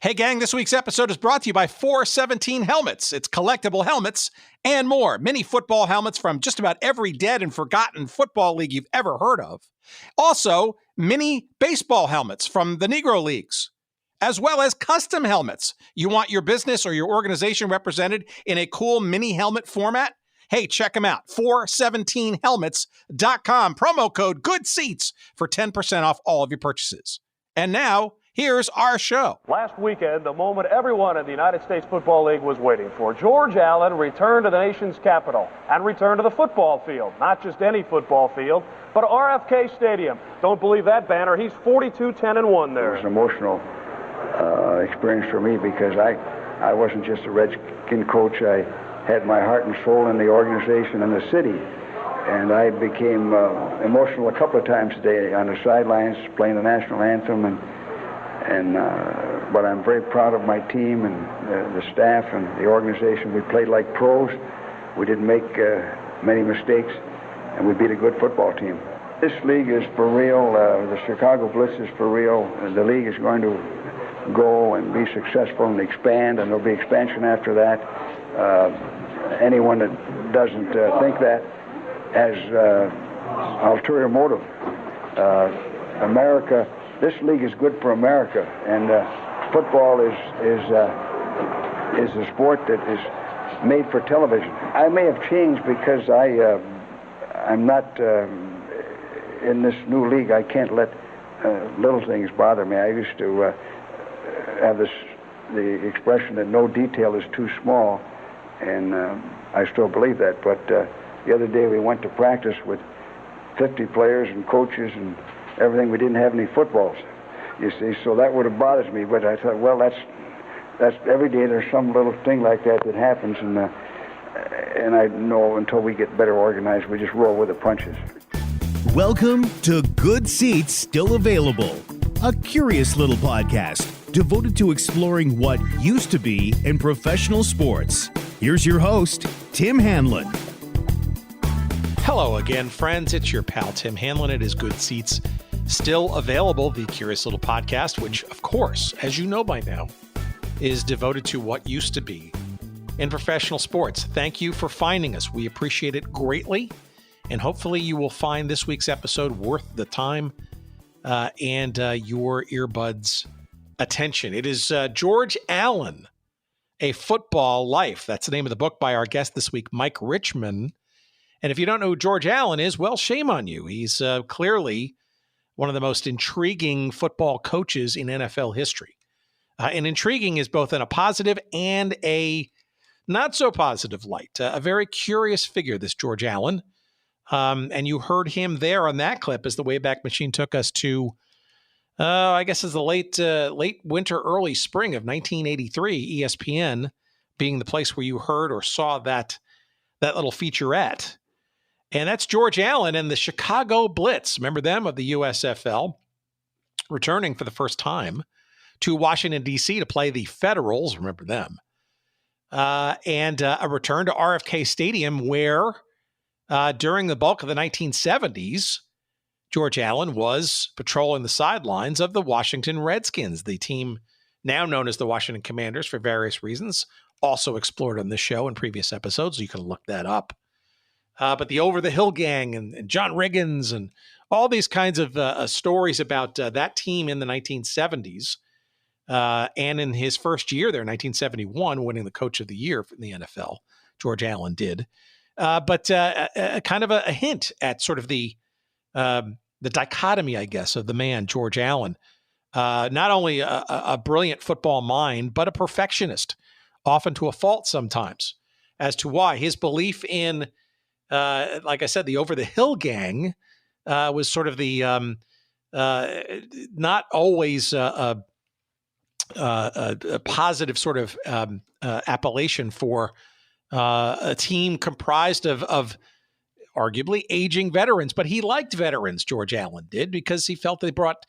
Hey gang, this week's episode is brought to you by 417 Helmets. It's collectible helmets and more. Mini football helmets from just about every dead and forgotten football league you've ever heard of. Also, mini baseball helmets from the Negro Leagues, as well as custom helmets. You want your business or your organization represented in a cool mini helmet format? Hey, check them out. 417helmets.com. Promo code GOODSEATS for 10% off all of your purchases. And now, here's our show. Last weekend, the moment everyone in the United States Football League was waiting for. George Allen returned to the nation's capital and returned to the football field. Not just any football field, but RFK Stadium. Don't believe that banner. He's 42-10-1 there. It was an emotional experience for me because I wasn't just a Redskin coach. I had my heart and soul in the organization and the city. And I became emotional a couple of times a day on the sidelines playing the national anthem. But I'm very proud of my team and the staff and the organization. We played like pros. We didn't make many mistakes, and we beat a good football team. This league is for real. The Chicago Blitz is for real. The league is going to go and be successful and expand, and there'll be expansion after that. Anyone that doesn't think that has ulterior motive. America. This league is good for America, and football is a sport that is made for television. I may have changed because I'm not in this new league. I can't let little things bother me. I used to have the expression that no detail is too small, and I still believe that. But the other day we went to practice with 50 players and coaches and everything. We didn't have any footballs, you see, so that would have bothered me. But I thought, well, that's every day there's some little thing like that happens, and I know until we get better organized, we just roll with the punches. Welcome to Good Seats Still Available, a curious little podcast devoted to exploring what used to be in professional sports. Here's your host, Tim Hanlon. Hello again, friends. It's your pal, Tim Hanlon. It is Good Seats Still Available, the curious little podcast, which, of course, as you know by now, is devoted to what used to be in professional sports. Thank you for finding us. We appreciate it greatly, and hopefully you will find this week's episode worth the time and your earbuds' attention. It is George Allen, A Football Life. That's the name of the book by our guest this week, Mike Richman. And if you don't know who George Allen is, well, shame on you. He's clearly one of the most intriguing football coaches in NFL history. And intriguing is both in a positive and a not so positive light. A very curious figure, this George Allen. And you heard him there on that clip as the Wayback Machine took us to, I guess it's the late winter, early spring of 1983, ESPN being the place where you heard or saw that little featurette. And that's George Allen and the Chicago Blitz. Remember them, of the USFL, returning for the first time to Washington, D.C. to play the Federals. Remember them. And a return to RFK Stadium where during the bulk of the 1970s, George Allen was patrolling the sidelines of the Washington Redskins, the team now known as the Washington Commanders for various reasons, also explored on this show in previous episodes. So you can look that up. But the Over the Hill Gang and John Riggins and all these kinds of stories about that team in the 1970s and in his first year there, 1971, winning the Coach of the Year in the NFL, George Allen did. But kind of a hint at sort of the dichotomy, I guess, of the man, George Allen. Not only a brilliant football mind, but a perfectionist, often to a fault sometimes, as to why his belief in like I said, the Over the Hill Gang was sort of the not always a positive sort of appellation for a team comprised of arguably aging veterans. But he liked veterans, George Allen did, because he felt they brought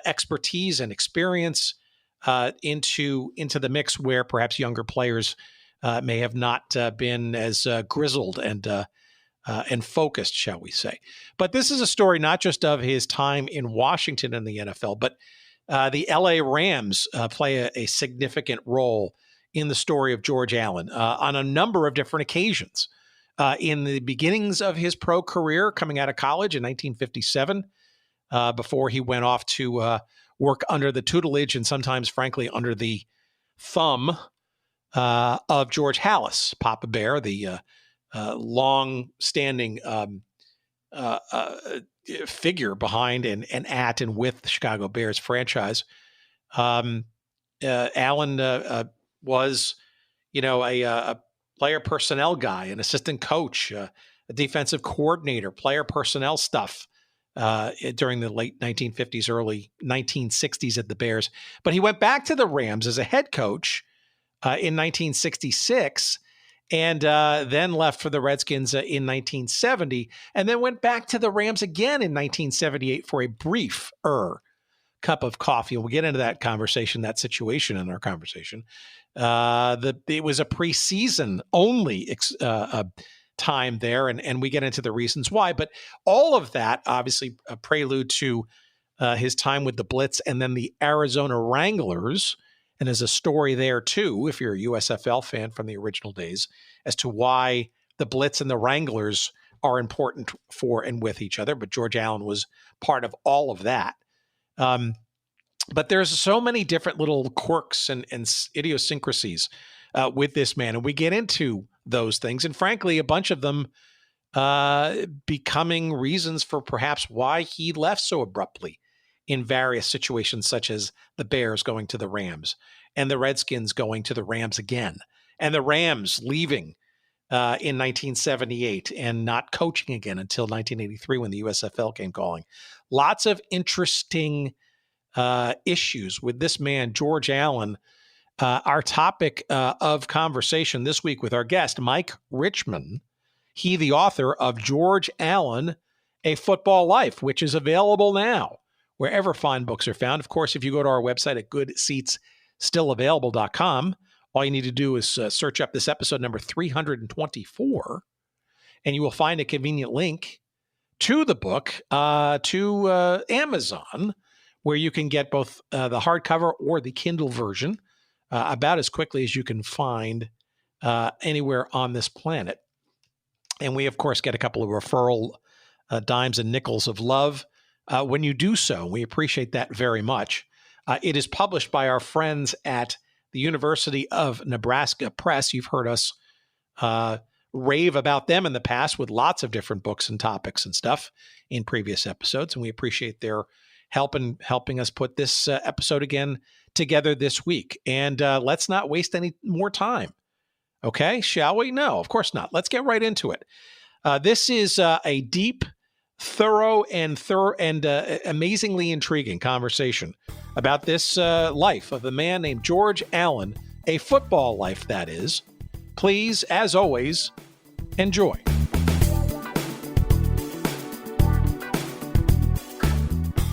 expertise and experience into the mix where perhaps younger players may have not been as grizzled and focused, shall we say. But this is a story not just of his time in Washington in the NFL, but the LA Rams play a significant role in the story of George Allen on a number of different occasions. In the beginnings of his pro career, coming out of college in 1957, before he went off to work under the tutelage and sometimes, frankly, under the thumb of George Halas, Papa Bear, the long-standing figure behind and at and with the Chicago Bears franchise. Allen was, a player personnel guy, an assistant coach, a defensive coordinator, player personnel stuff during the late 1950s, early 1960s at the Bears. But he went back to the Rams as a head coach in 1966 and then left for the Redskins in 1970, and then went back to the Rams again in 1978 for a brief cup of coffee. And we'll get into that conversation, that situation in our conversation. It was a preseason only time there, and we get into the reasons why. But all of that, obviously, a prelude to his time with the Blitz and then the Arizona Wranglers. And there's a story there, too, if you're a USFL fan from the original days, as to why the Blitz and the Wranglers are important for and with each other. But George Allen was part of all of that. But there's so many different little quirks and idiosyncrasies with this man. And we get into those things. And frankly, a bunch of them becoming reasons for perhaps why he left so abruptly in various situations, such as the Bears going to the Rams and the Redskins going to the Rams again, and the Rams leaving in 1978 and not coaching again until 1983 when the USFL came calling. Lots of interesting issues with this man, George Allen. Our topic of conversation this week with our guest, Mike Richman, he the author of George Allen, A Football Life, which is available now wherever fine books are found. Of course, if you go to our website at goodseatsstillavailable.com, all you need to do is search up this episode number 324, and you will find a convenient link to the book to Amazon, where you can get both the hardcover or the Kindle version about as quickly as you can find anywhere on this planet. And we, of course, get a couple of referral dimes and nickels of love when you do so. We appreciate that very much. It is published by our friends at the University of Nebraska Press. You've heard us rave about them in the past with lots of different books and topics and stuff in previous episodes, and we appreciate their helping us put this episode again together this week. And let's not waste any more time. Okay, shall we? No, of course not. Let's get right into it. This is a deep, thorough and amazingly intriguing conversation about this life of a man named George Allen, a football life, that is. Please, as always, enjoy.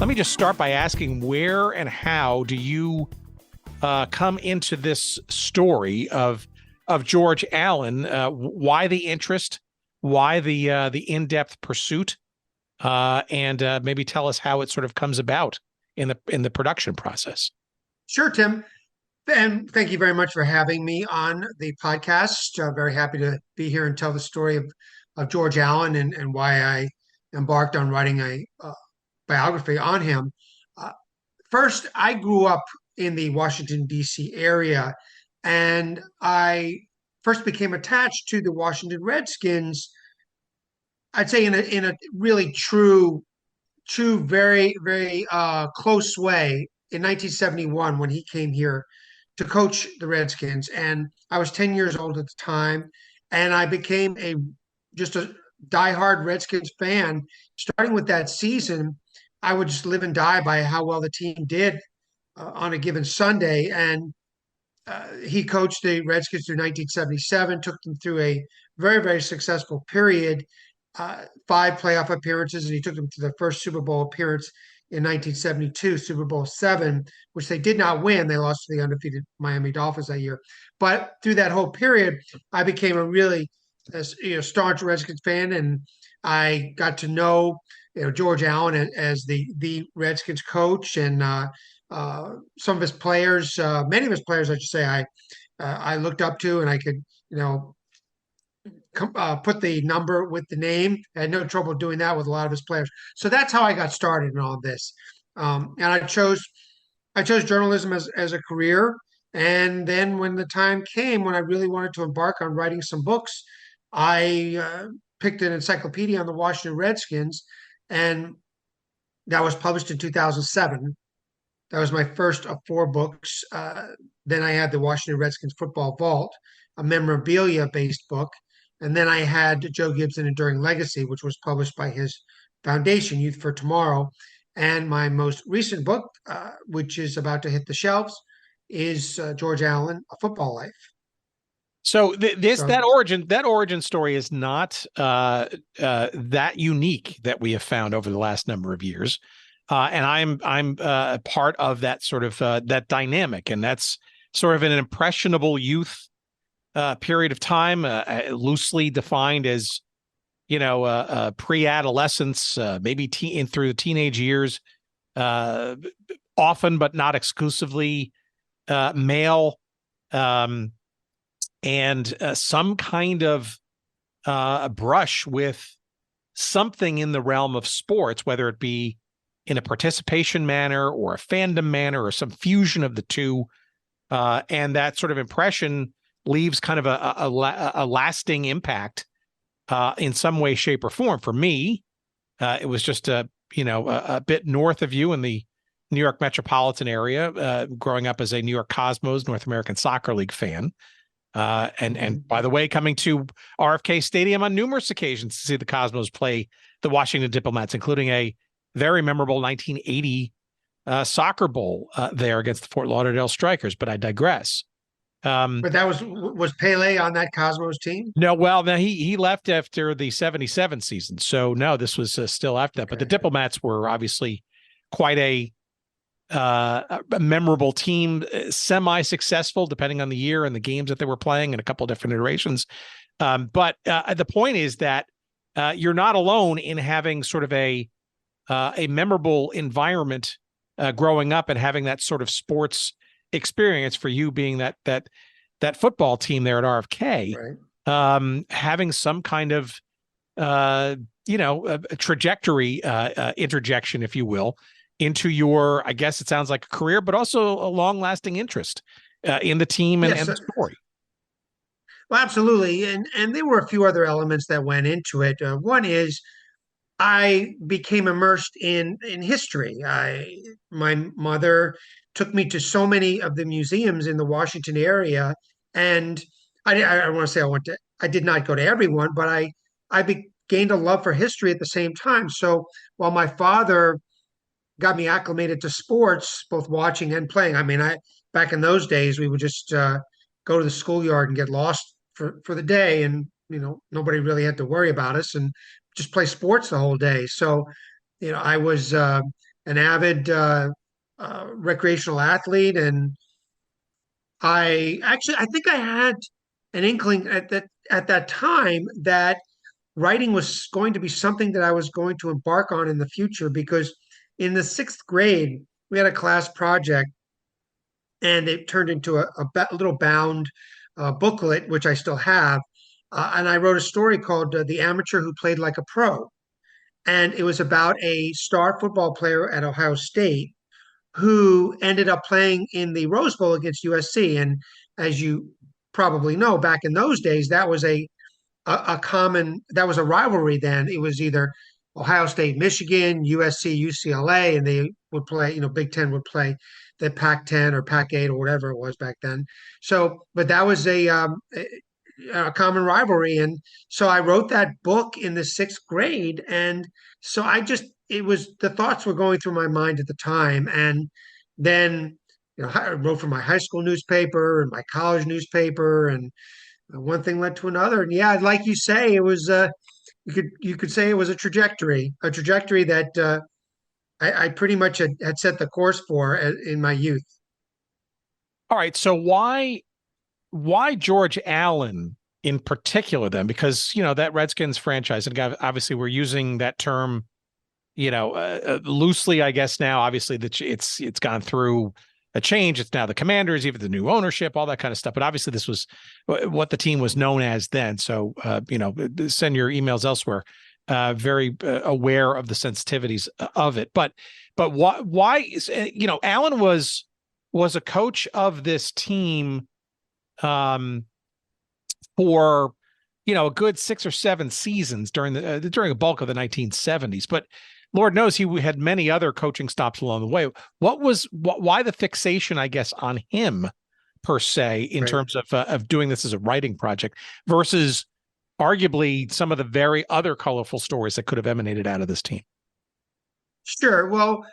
Let me just start by asking, where and how do you come into this story of George Allen? Why the interest? Why the in-depth pursuit? And maybe tell us how it sort of comes about in the production process. Sure, Tim. And thank you very much for having me on the podcast. Very happy to be here and tell the story of George Allen and why I embarked on writing a biography on him. First, I grew up in the Washington, D.C. area, and I first became attached to the Washington Redskins, I'd say in a really true, very, very close way in 1971 when he came here to coach the Redskins. And I was 10 years old at the time, and I became just a diehard Redskins fan. Starting with that season, I would just live and die by how well the team did on a given Sunday. And he coached the Redskins through 1977, took them through a very, very successful period, 5 playoff appearances, and he took them to their first Super Bowl appearance in 1972, Super Bowl VII, which they did not win. They lost to the undefeated Miami Dolphins that year. But through that whole period, I became a really staunch Redskins fan, and I got to know George Allen as the Redskins coach, and some of his players, many of his players, I should say, I looked up to, and I could, put the number with the name. I had no trouble doing that with a lot of his players. So that's how I got started in all this. And I chose journalism as a career. And then when the time came when I really wanted to embark on writing some books, I picked an encyclopedia on the Washington Redskins, and that was published in 2007. That was my first of four books. Then I had the Washington Redskins Football Vault, a memorabilia-based book. And then I had Joe Gibson Enduring Legacy, which was published by his foundation, Youth for Tomorrow. And my most recent book, which is about to hit the shelves, is George Allen, A Football Life. So that origin story is not that unique that we have found over the last number of years, and I'm part of that sort of that dynamic, and that's sort of an impressionable youth period of time, loosely defined as pre-adolescence, maybe through the teenage years, often but not exclusively male. And some kind of brush with something in the realm of sports, whether it be in a participation manner or a fandom manner or some fusion of the two. And that sort of impression leaves kind of a lasting impact in some way, shape, or form. For me, it was just a bit north of you in the New York metropolitan area, growing up as a New York Cosmos North American Soccer League fan. And by the way, coming to RFK Stadium on numerous occasions to see the Cosmos play the Washington Diplomats, including a very memorable 1980 soccer bowl there against the Fort Lauderdale Strikers. But I digress. But that was Pele on that Cosmos team? No, well, no, he left after the 77 season. So no, this was still after that. Okay. But the Diplomats were obviously quite a memorable team, semi-successful depending on the year and the games that they were playing in a couple of different iterations. But the point is that you're not alone in having sort of a memorable environment growing up and having that sort of sports experience, for you being that football team there at RFK, right. Having some kind of a trajectory interjection, if you will, into your, I guess it sounds like a career, but also a long-lasting interest in the team and the story. Well, absolutely. And there were a few other elements that went into it. One is I became immersed in history. My mother took me to so many of the museums in the Washington area, and I want to say I did not go to everyone, but I gained a love for history at the same time. So while my father got me acclimated to sports, both watching and playing. I mean, back in those days, we would just go to the schoolyard and get lost for the day, and nobody really had to worry about us, and just play sports the whole day. So, I was an avid recreational athlete, and I think I had an inkling at that time that writing was going to be something that I was going to embark on in the future, because in the 6th grade, we had a class project, and it turned into a little bound booklet, which I still have. And I wrote a story called The Amateur Who Played Like a Pro. And it was about a star football player at Ohio State who ended up playing in the Rose Bowl against USC. And as you probably know, back in those days, that was a rivalry then. It was either Ohio State, Michigan, USC, UCLA, and they would play, Big Ten would play the Pac-10 or Pac-8 or whatever it was back then. So, but that was a common rivalry. And so I wrote that book in the 6th grade. And so the thoughts were going through my mind at the time. And then, I wrote for my high school newspaper and my college newspaper, and one thing led to another. And yeah, like you say, it was, you could say it was a trajectory that I pretty much had set the course for in my youth. All right. So why George Allen in particular then? Because, that Redskins franchise, and obviously we're using that term loosely, I guess now, obviously it's gone through a change. It's now the Commanders, even the new ownership, all that kind of stuff. But obviously this was what the team was known as then. So, send your emails elsewhere. Very aware of the sensitivities of it. But why is, Allen was a coach of this team for a good 6 or 7 seasons during a bulk of the 1970s. But Lord knows he had many other coaching stops along the way. Why the fixation, I guess, on him per se in terms of doing this as a writing project versus arguably some of the very other colorful stories that could have emanated out of this team? Sure. Well,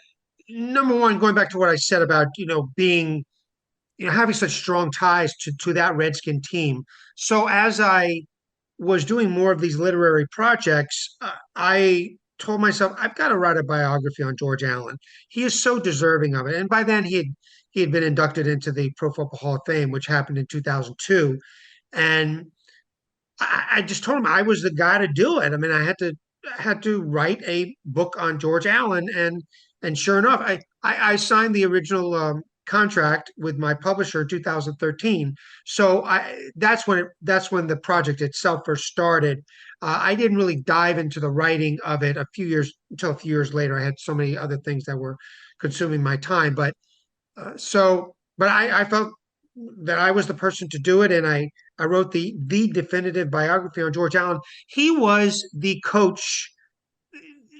number one, going back to what I said about, being, having such strong ties to that Redskin team. So as I was doing more of these literary projects, I told myself, I've got to write a biography on George Allen. He is so deserving of it. And by then he had been inducted into the Pro Football Hall of Fame, which happened in 2002. And I just told him I was the guy to do it. I mean, I had to write a book on George Allen, and sure enough, I signed the original contract with my publisher in 2013. So that's when the project itself first started. I didn't really dive into the writing of it until a few years later. I had so many other things that were consuming my time, but I felt that I was the person to do it, and I wrote the definitive biography on George Allen. He was the coach.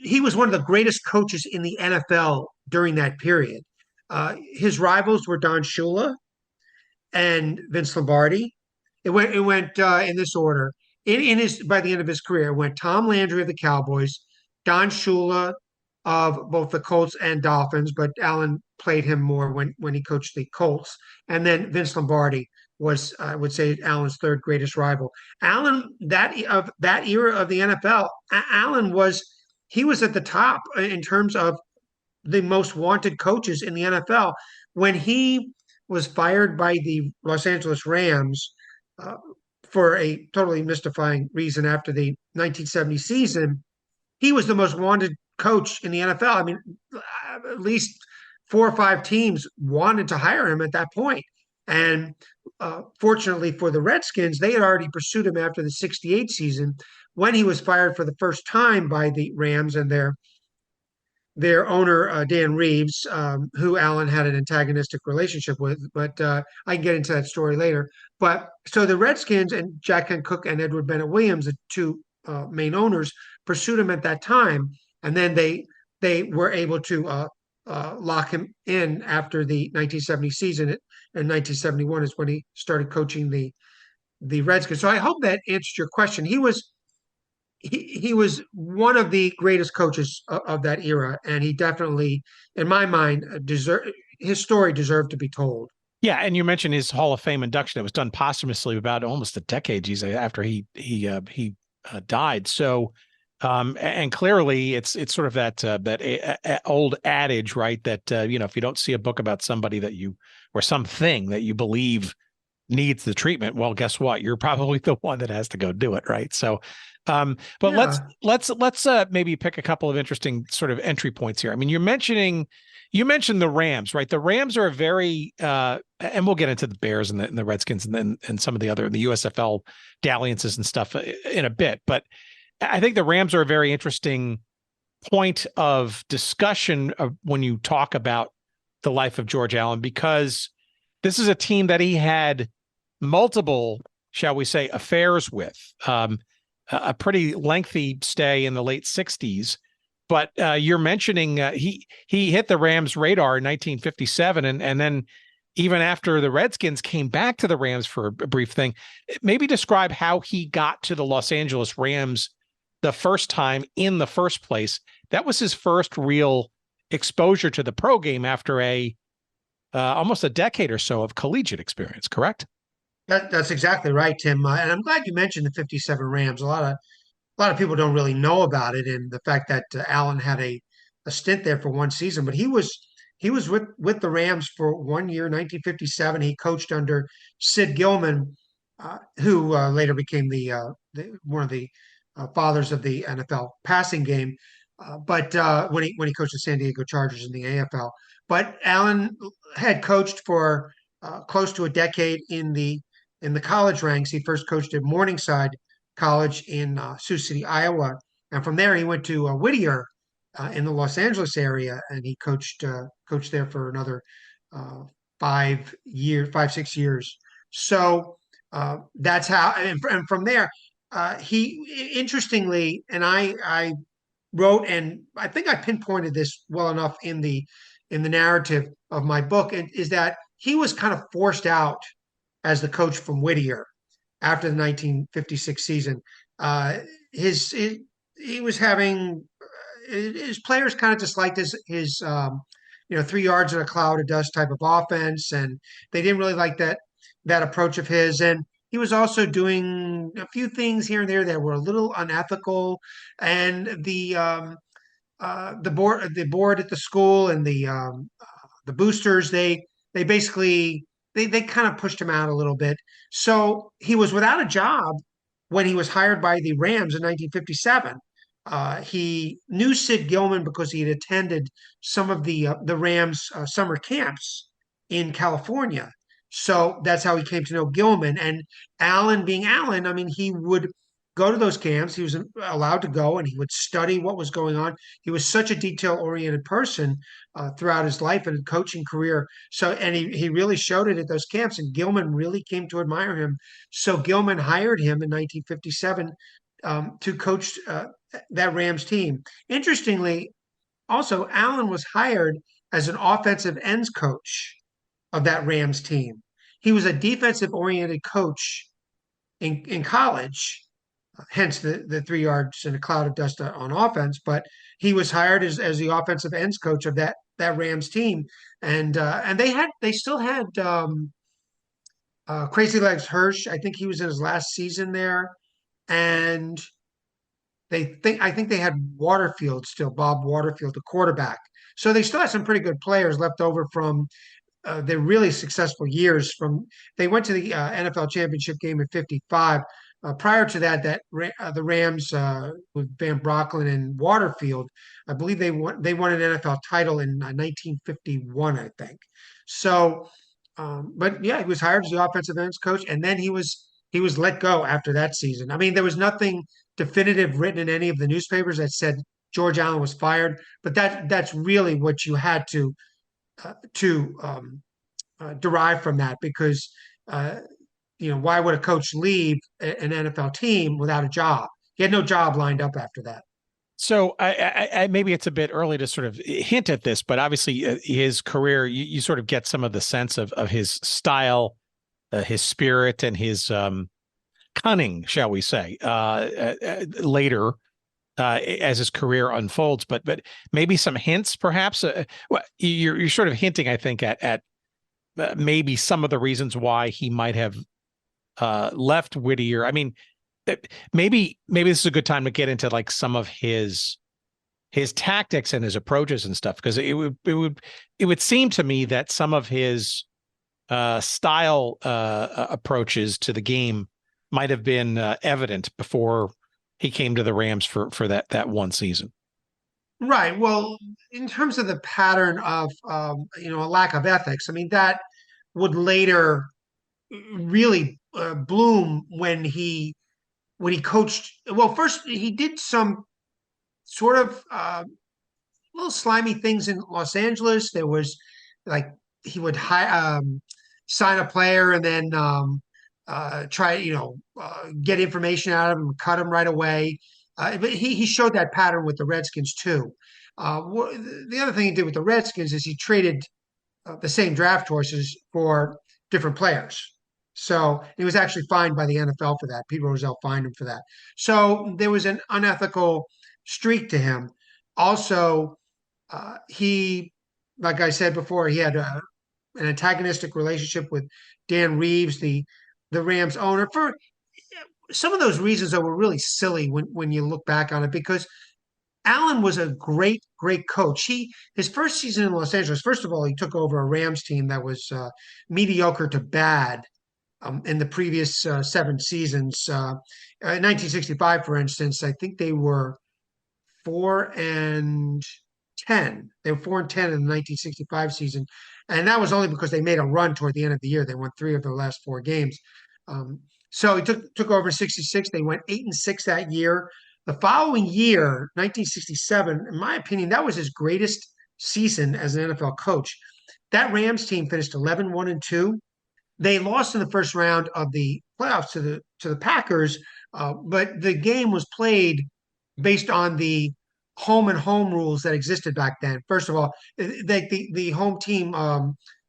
He was one of the greatest coaches in the NFL during that period. His rivals were Don Shula and Vince Lombardi. It went in this order. In his By the end of his career, it went Tom Landry of the Cowboys, Don Shula of both the Colts and Dolphins, but Allen played him more when he coached the Colts, and then Vince Lombardi was, I would say, Allen's third greatest rival. Allen, that era of the NFL, Allen was at the top in terms of the most wanted coaches in the NFL. When he was fired by the Los Angeles Rams uh, for a totally mystifying reason after the 1970 season, he was the most wanted coach in the NFL. I mean, at least 4 or 5 teams wanted to hire him at that point. And fortunately for the Redskins, they had already pursued him after the 68 season when he was fired for the first time by the Rams and their owner, Dan Reeves, who Allen had an antagonistic relationship with. But I can get into that story later. But so the Redskins and Jack Kent Cooke and Edward Bennett Williams, the two main owners, pursued him at that time. And then they were able to lock him in after the 1970 season. In 1971 is when he started coaching the Redskins. So I hope that answered your question. He was one of the greatest coaches of that era, and he definitely, in my mind, his story deserved to be told. Yeah, and you mentioned his Hall of Fame induction that was done posthumously about almost a decade after he died. So, and clearly, it's sort of that old adage, right? That if you don't see a book about somebody or something that you believe needs the treatment, well, guess what? You're probably the one that has to go do it, right? So, but Yeah. let's maybe pick a couple of interesting sort of entry points here. I mean, you mentioned the Rams, right? The Rams are a very, and we'll get into the Bears and the Redskins and some of the USFL dalliances and stuff in a bit. But I think the Rams are a very interesting point of discussion when you talk about the life of George Allen, because this is a team that he had multiple, shall we say, affairs with. A pretty lengthy stay in the late 60s. But you're mentioning he hit the Rams' radar in 1957, and then even after the Redskins came back to the Rams for a brief thing. Maybe describe how he got to the Los Angeles Rams the first time in the first place. That was his first real exposure to the pro game after almost a decade or so of collegiate experience, correct? That's exactly right, Tim. And I'm glad you mentioned the '57 Rams. A lot of people don't really know about it, and the fact that Allen had a stint there for one season. But he was with the Rams for 1 year, 1957. He coached under Sid Gilman, who later became one of the fathers of the NFL passing game. but when he coached the San Diego Chargers in the AFL. But Allen had coached for close to a decade in the college ranks. He first coached at Morningside College in Sioux City, Iowa, and from there he went to Whittier in the Los Angeles area, and he coached there for another 5, 6 years. So that's how, and from there, he interestingly, and I wrote, and I think I pinpointed this well enough in the narrative of my book, is that he was kind of forced out as the coach from Whittier after the 1956 season. His he was having his players kind of disliked his 3 yards in a cloud of dust type of offense, and they didn't really like that approach of his. And he was also doing a few things here and there that were a little unethical. And the board at the school and the boosters, they basically they kind of pushed him out a little bit. So he was without a job when he was hired by the Rams in 1957. He knew Sid Gilman because he had attended some of the Rams summer camps in California. So that's how he came to know Gilman. And Allen, being Allen, I mean, he would go to those camps. He was allowed to go, and he would study what was going on. He was such a detail-oriented person throughout his life and coaching career. So, and he really showed it at those camps, and Gilman really came to admire him. So Gilman hired him in 1957 to coach that Rams team. Interestingly, also, Allen was hired as an offensive ends coach of that Rams team. He was a defensive oriented coach in college, hence the 3 yards in a cloud of dust on offense. But he was hired as the offensive ends coach of that Rams team, and they still had Crazy Legs Hirsch. I think he was in his last season there, and I think they had Waterfield still, Bob Waterfield, the quarterback. So they still had some pretty good players left over from their really successful years. They went to the NFL championship game in '55. Prior to the Rams with Van Brocklin and Waterfield, I believe they won an NFL title in 1951, I think. So, but yeah, he was hired as the offensive ends coach, and then he was let go after that season. I mean, there was nothing definitive written in any of the newspapers that said George Allen was fired, but that's really what you had to derive from that, because why would a coach leave an NFL team without a job? He had no job lined up after that. So I maybe it's a bit early to sort of hint at this, but obviously his career, you sort of get some of the sense of his style, his spirit, and his cunning, shall we say, later as his career unfolds. But maybe some hints, perhaps. Well, you're sort of hinting, I think, at maybe some of the reasons why he might have left Whittier. I mean, maybe this is a good time to get into like some of his tactics and his approaches and stuff, because it would seem to me that some of his style approaches to the game might have been evident before he came to the Rams for that one season. Right. Well, in terms of the pattern of a lack of ethics, I mean, that would later really bloom when he coached. Well, first he did some sort of little slimy things in Los Angeles. There was like he would sign a player and then try get information out of him, cut him right away. But he showed that pattern with the Redskins too. The other thing he did with the Redskins is he traded the same draft choices for different players. So he was actually fined by the NFL for that. Pete Rozelle fined him for that. So there was an unethical streak to him. Also, he, like I said before, he had an antagonistic relationship with Dan Reeves, the Rams owner, for some of those reasons that were really silly when you look back on it, because Allen was a great coach. His first season in Los Angeles, first of all, he took over a Rams team that was mediocre to bad in the previous 7 seasons. In 1965, for instance, I think they were 4-10. They were 4-10 in the 1965 season, and that was only because they made a run toward the end of the year. They won 3 of their last 4 games. So he took over in 66. They went 8-6 that year. The following year, 1967, in my opinion, that was his greatest season as an NFL coach. That Rams team finished 11-1-2. They lost in the first round of the playoffs to the Packers, but the game was played based on the home and home rules that existed back then. First of all, the home team,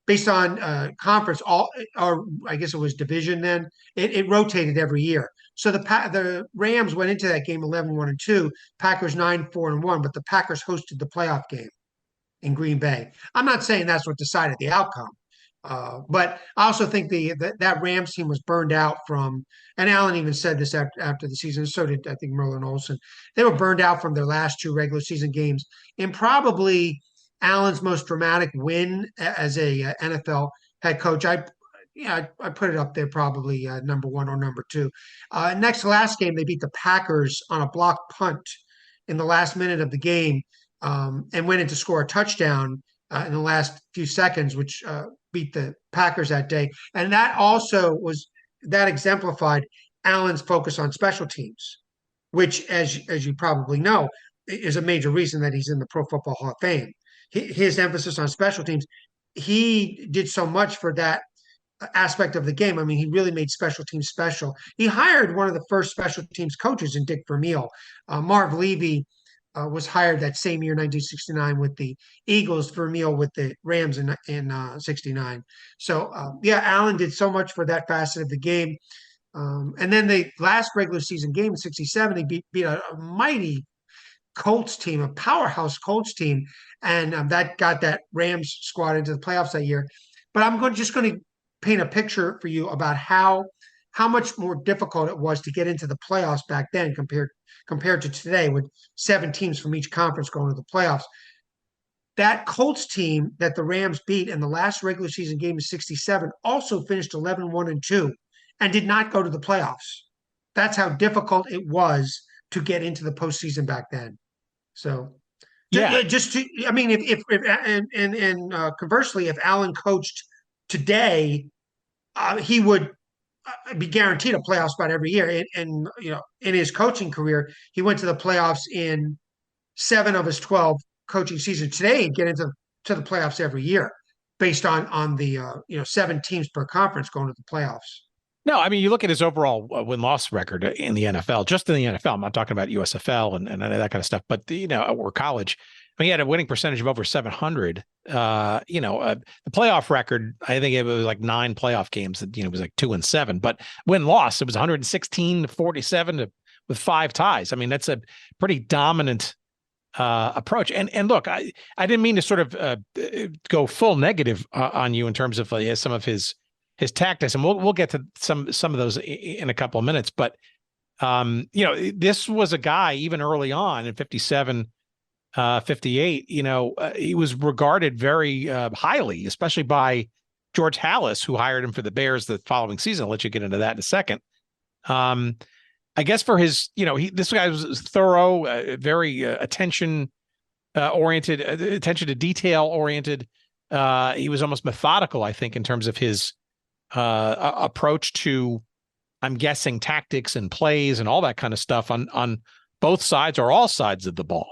based on conference, or I guess it was division then, it rotated every year. So the Rams went into that game 11-1-2, Packers 9-4-1, but the Packers hosted the playoff game in Green Bay. I'm not saying that's what decided the outcome. But I also think that Rams team was burned out from, and Allen even said this after the season, so did I think Merlin Olsen. They were burned out from their last 2 regular season games. And probably Allen's most dramatic win as a NFL head coach, I put it up there probably number 1 or number 2. Next to last game, they beat the Packers on a blocked punt in the last minute of the game, and went in to score a touchdown in the last few seconds, which beat the Packers that day. And that exemplified Allen's focus on special teams, which, as you probably know, is a major reason that he's in the Pro Football Hall of Fame. His emphasis on special teams, he did so much for that aspect of the game. I mean, he really made special teams special. He hired one of the first special teams coaches in Dick Vermeil. Marv Levy was hired that same year, 1969, with the Eagles, Vermeil with the Rams in 69. So, Allen did so much for that facet of the game. And then the last regular season game in 67, he beat a mighty Colts team, a powerhouse Colts team, and that got that Rams squad into the playoffs that year. But I'm just going to paint a picture for you about how much more difficult it was to get into the playoffs back then compared to today, with 7 teams from each conference going to the playoffs. That Colts team that the Rams beat in the last regular season game of 67 also finished 11-1-2 and did not go to the playoffs. That's how difficult it was to get into the postseason back then. So, conversely, if Allen coached today, he would be guaranteed a playoff spot every year. And in his coaching career, he went to the playoffs in 7 of his 12 coaching seasons. Today, he'd get into the playoffs every year, based on the 7 teams per conference going to the playoffs. No, I mean, you look at his overall win-loss record in the NFL, just in the NFL. I'm not talking about USFL and that kind of stuff, but or college. I mean, he had a winning percentage of over 700. The playoff record, I think it was like 9 playoff games that, it was like 2-7, but win-loss, it was 116-47 with 5 ties. I mean, that's a pretty dominant approach. And look, I didn't mean to sort of go full negative on you in terms of some of his tactics, and we'll get to some of those in a couple of minutes. But this was a guy even early on in 57, 58. He was regarded very highly, especially by George Halas, who hired him for the Bears the following season. I'll let you get into that in a second. I guess for his, this guy was thorough, very attention oriented, attention to detail oriented. He was almost methodical, I think, in terms of his approach to, I'm guessing, tactics and plays and all that kind of stuff on both sides or all sides of the ball.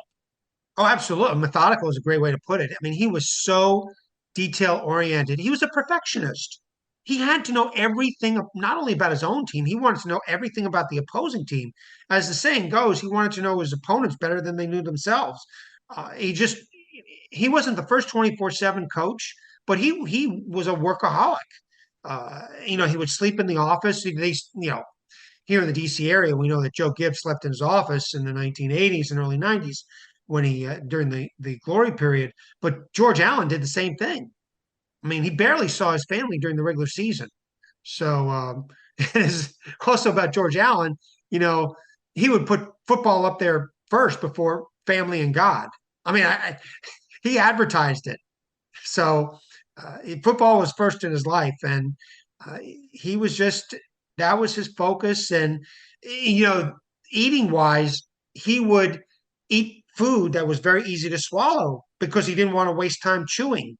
Oh, absolutely. Methodical is a great way to put it. I mean, he was so detail oriented. He was a perfectionist. He had to know everything, not only about his own team, he wanted to know everything about the opposing team. As the saying goes, he wanted to know his opponents better than they knew themselves. He wasn't the first 24/7 coach, but he was a workaholic. He would sleep in the office. Here in the DC area, we know that Joe Gibbs slept in his office in the 1980s and early 90s when he during the glory period. But George Allen did the same thing. I mean, he barely saw his family during the regular season. So it's also about George Allen. He would put football up there first before family and God. I mean, he advertised it. So football was first in his life, and he was that was his focus. And eating wise, he would eat food that was very easy to swallow because he didn't want to waste time chewing.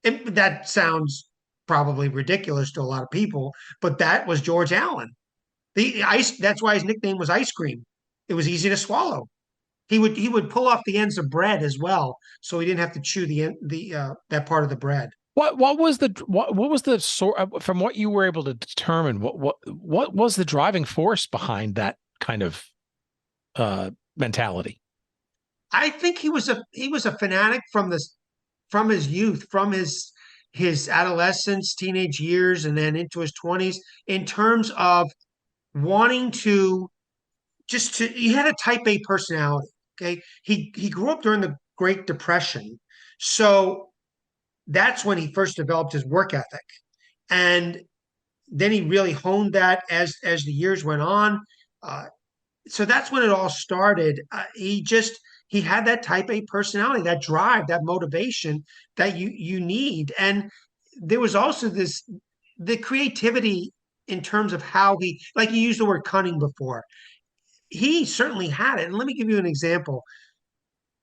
That sounds probably ridiculous to a lot of people, but that was George Allen. The ice. That's why his nickname was Ice Cream. It was easy to swallow. He would pull off the ends of bread as well, so he didn't have to chew the that part of the bread. What was the sort from what you were able to determine? What was the driving force behind that kind of mentality? I think he was a fanatic from his youth, from his adolescence, teenage years, and then into his 20s, in terms of wanting to he had a type A personality. Okay. He grew up during the Great Depression. So that's when he first developed his work ethic. And then he really honed that as the years went on. Uh, so that's when it all started. He had that type A personality, that drive, that motivation that you need. And there was also the creativity in terms of how like you used the word cunning before. He certainly had it. And let me give you an example.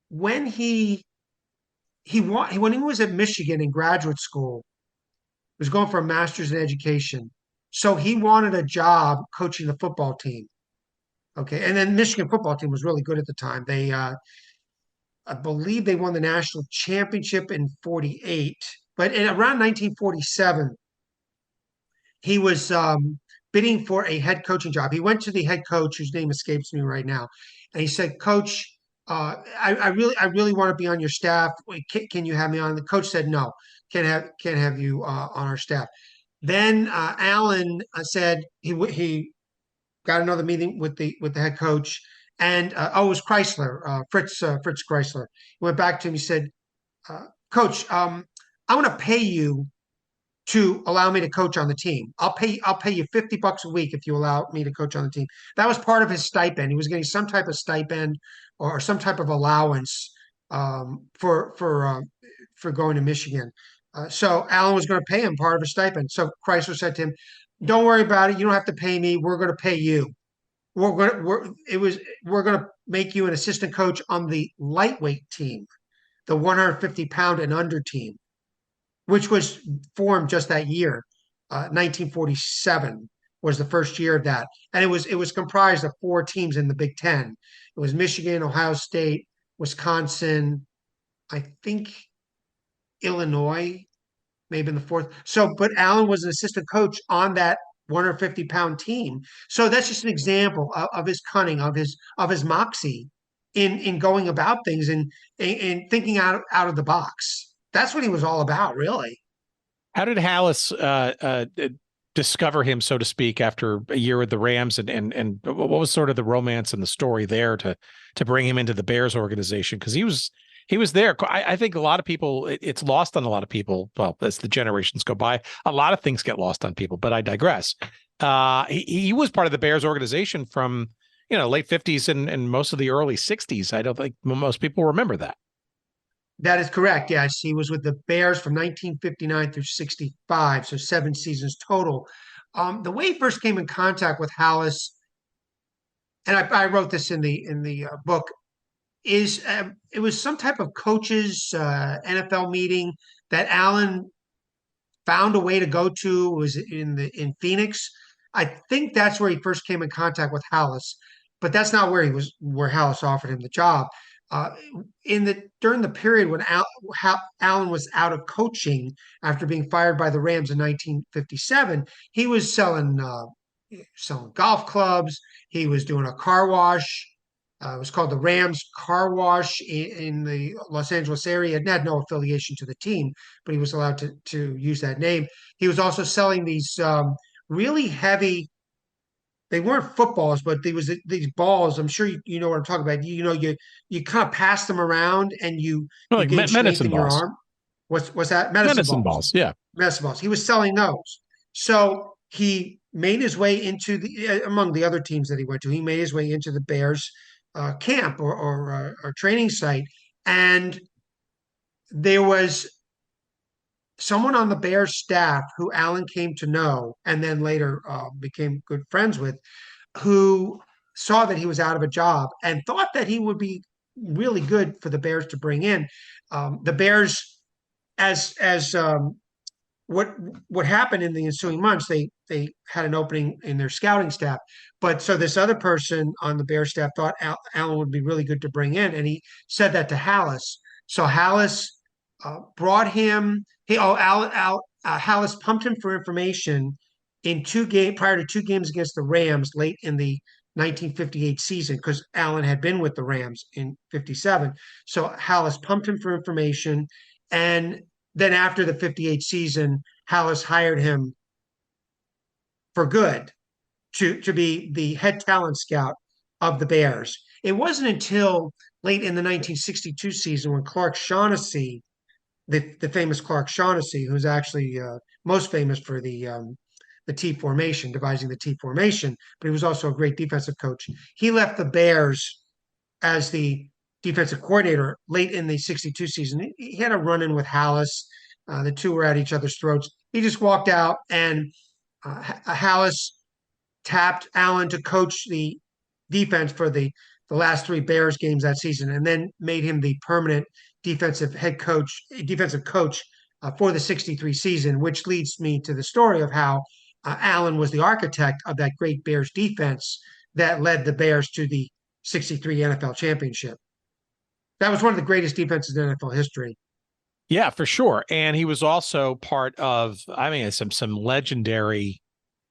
When when he was at Michigan in graduate school, he was going for a master's in education. So he wanted a job coaching the football team. Okay. And then Michigan football team was really good at the time. I believe they won the national championship in 48. But in around 1947, he was bidding for a head coaching job. He went to the head coach, whose name escapes me right now, and he said, "Coach, I really want to be on your staff. Can you have me on?" The coach said, "No, can't have you on our staff." Then Allen said he got another meeting with the head coach, and it was Chrysler, Fritz Chrysler. He went back to him. He said, "Coach, I want to pay you to allow me to coach on the team. I'll pay you $50 a week if you allow me to coach on the team." That was part of his stipend. He was getting some type of stipend or some type of allowance for going to Michigan. So Allen was going to pay him part of his stipend. So Chrysler said to him, "Don't worry about it. You don't have to pay me. We're going to pay you. We're going to make you an assistant coach on the lightweight team, the 150-pound and under team," which was formed just that year. 1947 was the first year of that, and it was comprised of four teams in the Big Ten. It was Michigan, Ohio State, Wisconsin, I think Illinois, maybe in the fourth. So, but Allen was an assistant coach on that 150-pound team. So that's just an example of his cunning, of his moxie in going about things and thinking out of the box. That's what he was all about, really. How did Hallis discover him, so to speak, after a year with the Rams, and what was sort of the romance and the story there to bring him into the Bears organization? Because he was there. I think a lot of people, it's lost on a lot of people. Well, as the generations go by, a lot of things get lost on people, but I digress. He was part of the Bears organization from, late 50s and most of the early 60s. I don't think most people remember that. That is correct. Yes, he was with the Bears from 1959 through 65, so 7 seasons total. The way he first came in contact with Hallis, and I wrote this in the book, is it was some type of coaches NFL meeting that Allen found a way to go to. It was in Phoenix. I think that's where he first came in contact with Hallis, but that's not where Hallis offered him the job. Uh, during the period when Allen was out of coaching after being fired by the Rams in 1957, he was selling golf clubs. He was doing a car wash. It was called the Rams Car Wash in the Los Angeles area. It had no affiliation to the team, but he was allowed to use that name. He was also selling these really heavy. They weren't footballs, but there was these balls. I'm sure you know what I'm talking about. You kind of pass them around and you Like gain strength medicine in your balls. arm. What's that? Medicine balls. Yeah. Medicine balls. He was selling those. So he made his way into among the other teams that he went to. He made his way into the Bears camp or training site, and there was someone on the Bears staff who Allen came to know and then later became good friends with, who saw that he was out of a job and thought that he would be really good for the Bears to bring in. The Bears, as what what happened in the ensuing months, they had an opening in their scouting staff. But so this other person on the Bears staff thought Allen would be really good to bring in, and he said that to Hallis. So Hallis brought him. Hallis pumped him for information in prior to 2 games against the Rams late in the 1958 season, because Allen had been with the Rams in '57. So Hallis pumped him for information, and then after the '58 season, Hallis hired him for good to be the head talent scout of the Bears. It wasn't until late in the 1962 season when Clark Shaughnessy, the famous Clark Shaughnessy, who's actually most famous for the T formation, devising the T formation, but he was also a great defensive coach. He left the Bears as the defensive coordinator late in the '62 season. He had a run-in with Hallis. The two were at each other's throats. He just walked out, and Hallis tapped Allen to coach the defense for the last 3 Bears games that season, and then made him the permanent defensive coach for the '63 season, which leads me to the story of how Allen was the architect of that great Bears defense that led the Bears to the '63 NFL championship. That was one of the greatest defenses in NFL history. Yeah, for sure. And he was also part of, I mean, some legendary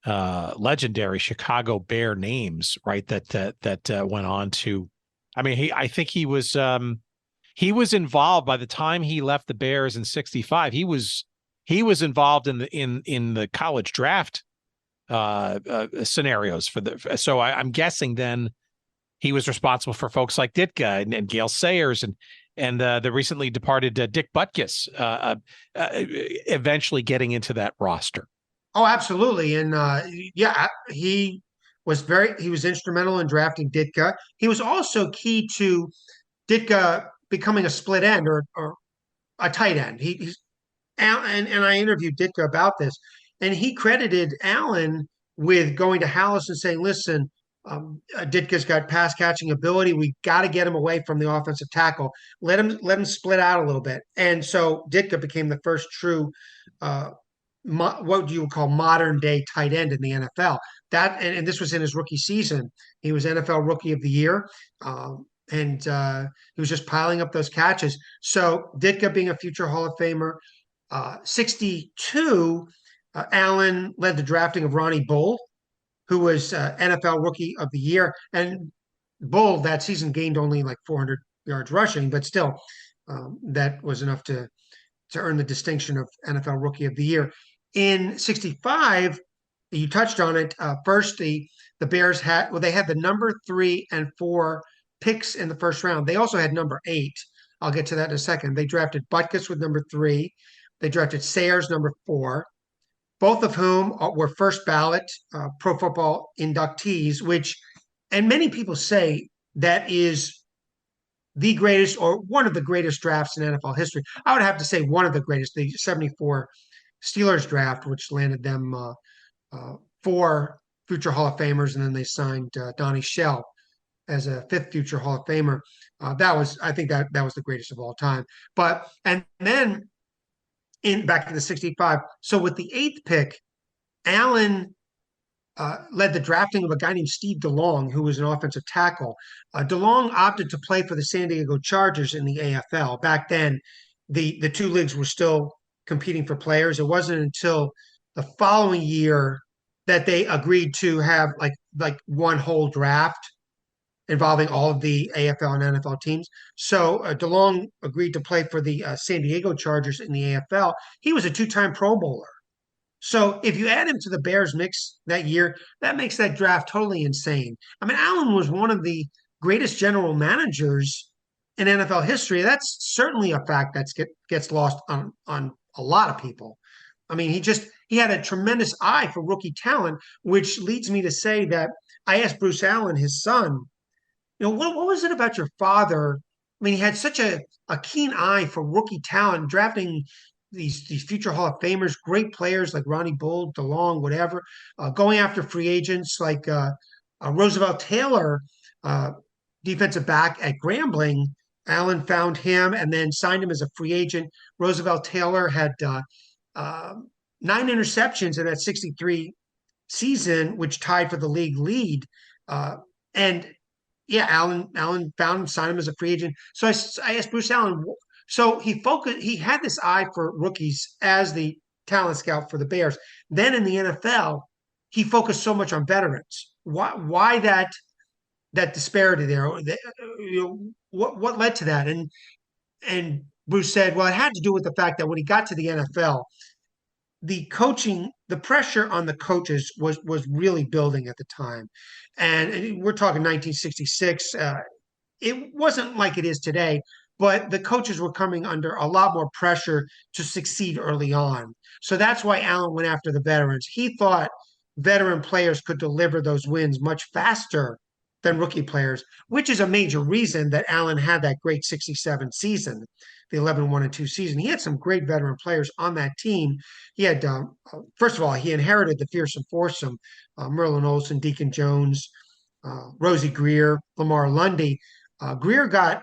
Chicago Bear names, right? That went on to, I mean, I think he was involved by the time he left the Bears in '65. He was involved in the college draft scenarios so I'm guessing then he was responsible for folks like Ditka and Gale Sayers and the recently departed Dick Butkus eventually getting into that roster. Oh, absolutely. And yeah, he was instrumental in drafting Ditka. He was also key to Ditka becoming a split end or a tight end. And I interviewed Ditka about this, and he credited Allen with going to Hallis and saying, "Listen, Ditka's got pass catching ability. We got to get him away from the offensive tackle. Let him split out a little bit." And so Ditka became the first true, what do you call modern day tight end in the NFL. And this was in his rookie season. He was NFL Rookie of the Year. And he was just piling up those catches. So Ditka being a future Hall of Famer. '62, Allen led the drafting of Ronnie Bull, who was NFL Rookie of the Year. And Bull that season gained only like 400 yards rushing, but still, that was enough to earn the distinction of NFL Rookie of the Year. In '65, you touched on it. First, the Bears had the number 3 and 4 picks in the first round. They also had number 8. I'll get to that in a second. They drafted Butkus with number 3. They drafted Sayers, number 4, both of whom were first ballot Pro Football inductees, and many people say that is the greatest or one of the greatest drafts in NFL history. I would have to say one of the greatest, the '74 Steelers draft, which landed them 4 future Hall of Famers, and then they signed Donnie Shell as a 5th future Hall of Famer. I think that was the greatest of all time. And then back in the '65. So with the 8th pick, Allen led the drafting of a guy named Steve DeLong, who was an offensive tackle. DeLong opted to play for the San Diego Chargers in the AFL. Back then, the 2 leagues were still competing for players. It wasn't until the following year that they agreed to have like one whole draft involving all of the AFL and NFL teams. So DeLong agreed to play for the San Diego Chargers in the AFL. He was a 2-time Pro Bowler. So if you add him to the Bears mix that year, that makes that draft totally insane. I mean, Allen was one of the greatest general managers in NFL history. That's certainly a fact that gets lost on a lot of people. I mean, he had a tremendous eye for rookie talent, which leads me to say that I asked Bruce Allen, his son, what was it about your father? I mean, he had such a keen eye for rookie talent, drafting these future Hall of Famers, great players like Ronnie Bull, DeLong, whatever, going after free agents like Roosevelt Taylor defensive back at Grambling. Allen found him and then signed him as a free agent. Roosevelt Taylor had 9 interceptions in that 63 season, which tied for the league lead. And yeah, Allen found him, signed him as a free agent. So I asked Bruce Allen. So he had this eye for rookies as the talent scout for the Bears. Then in the NFL, he focused so much on veterans. Why that disparity there? What led to that? And Bruce said, well, it had to do with the fact that when he got to the NFL, the coaching, the pressure on the coaches was really building at the time. And we're talking 1966. It wasn't like it is today, but the coaches were coming under a lot more pressure to succeed early on. So that's why Allen went after the veterans. He thought veteran players could deliver those wins much faster than rookie players, which is a major reason that Allen had that great 67 season, the 11-1-2 season. He had some great veteran players on that team. He had, first of all, he inherited the fearsome foursome, Merlin Olsen, Deacon Jones, Rosie Greer, Lamar Lundy. Greer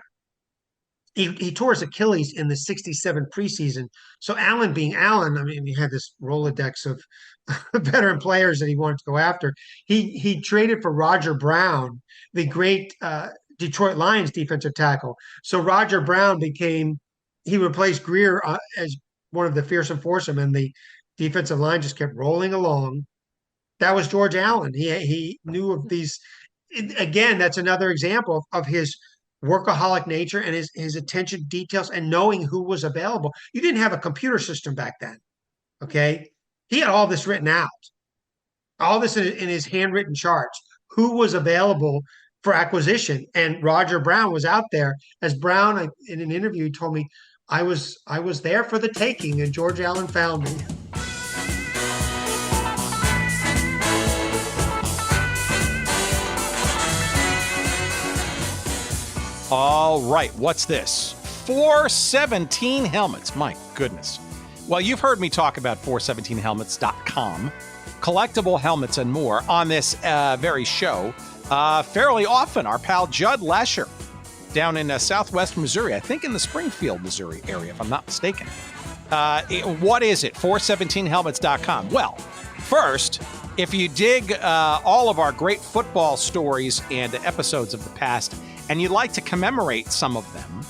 he tore his Achilles in the 67 preseason. So Allen being Allen, I mean, he had this Rolodex of veteran players that he wanted to go after. He traded for Roger Brown, the great Detroit Lions defensive tackle. So Roger Brown he replaced Greer as one of the fearsome foursome, and the defensive line just kept rolling along. That was George Allen. He knew of these. Again, that's another example of his workaholic nature and his attention to details and knowing who was available. You didn't have a computer system back then, okay? He had all this written out, all this in his handwritten charts. Who was available for acquisition? And Roger Brown was out there. As Brown, in an interview, told me, I was there for the taking, and George Allen found me. All right, what's this? 417 helmets. My goodness. Well, you've heard me talk about 417helmets.com, collectible helmets and more on this very show fairly often. Our pal Judd Lesher down in southwest Missouri, I think in the Springfield, Missouri area, if I'm not mistaken. What is it? 417helmets.com. Well, first, if you dig all of our great football stories and episodes of the past, and you'd like to commemorate some of them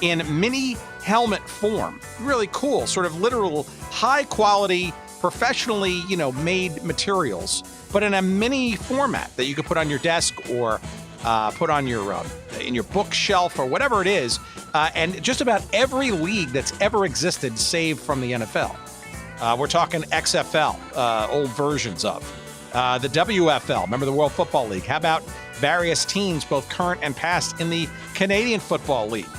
in mini helmet form, really cool, sort of literal, high quality, professionally, made materials, but in a mini format that you could put on your desk or put on your in your bookshelf or whatever it is, and just about every league that's ever existed, save from the NFL. We're talking XFL, old versions of the WFL. Remember the World Football League? How about various teams, both current and past, in the Canadian Football League?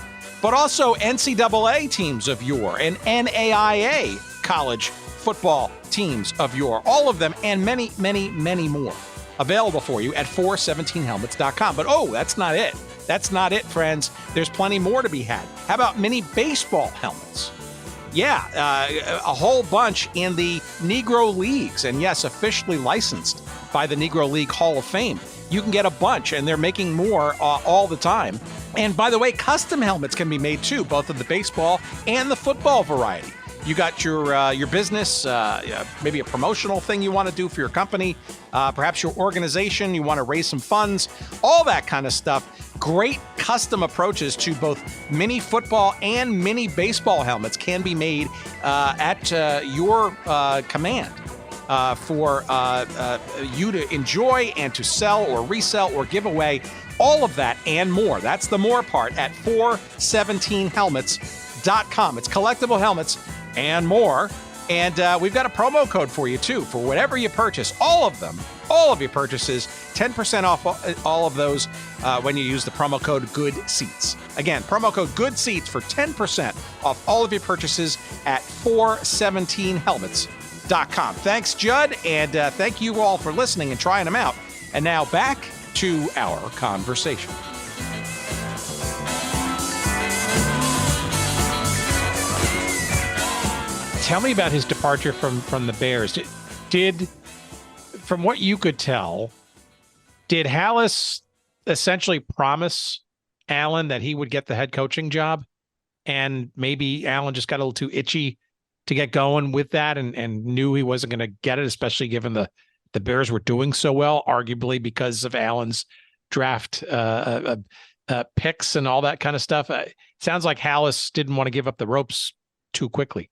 But also NCAA teams of yore and NAIA college football teams of yore. All of them and many, many, many more available for you at 417helmets.com. But that's not it. That's not it, friends. There's plenty more to be had. How about mini baseball helmets? Yeah, a whole bunch in the Negro Leagues, and yes, officially licensed by the Negro League Hall of Fame. You can get a bunch, and they're making more all the time. And by the way, custom helmets can be made too, both of the baseball and the football variety. You got your business, maybe a promotional thing you want to do for your company, perhaps your organization, you want to raise some funds, all that kind of stuff. Great custom approaches to both mini football and mini baseball helmets can be made at your command for you to enjoy and to sell or resell or give away. All of that and more. That's the more part at 417helmets.com. It's collectible helmets and more. And we've got a promo code for you, too, for whatever you purchase. All of them, all of your purchases, 10% off all of those when you use the promo code GOODSEATS. Again, promo code GOODSEATS for 10% off all of your purchases at 417helmets.com. Thanks, Judd, and thank you all for listening and trying them out. And now back to our conversation. Tell me about his departure from the Bears. Did from what you could tell, did Halas essentially promise Allen that he would get the head coaching job? And maybe Allen just got a little too itchy to get going with that and knew he wasn't going to get it, especially given the Bears were doing so well, arguably because of Allen's draft picks and all that kind of stuff. It sounds like Halas didn't want to give up the ropes too quickly.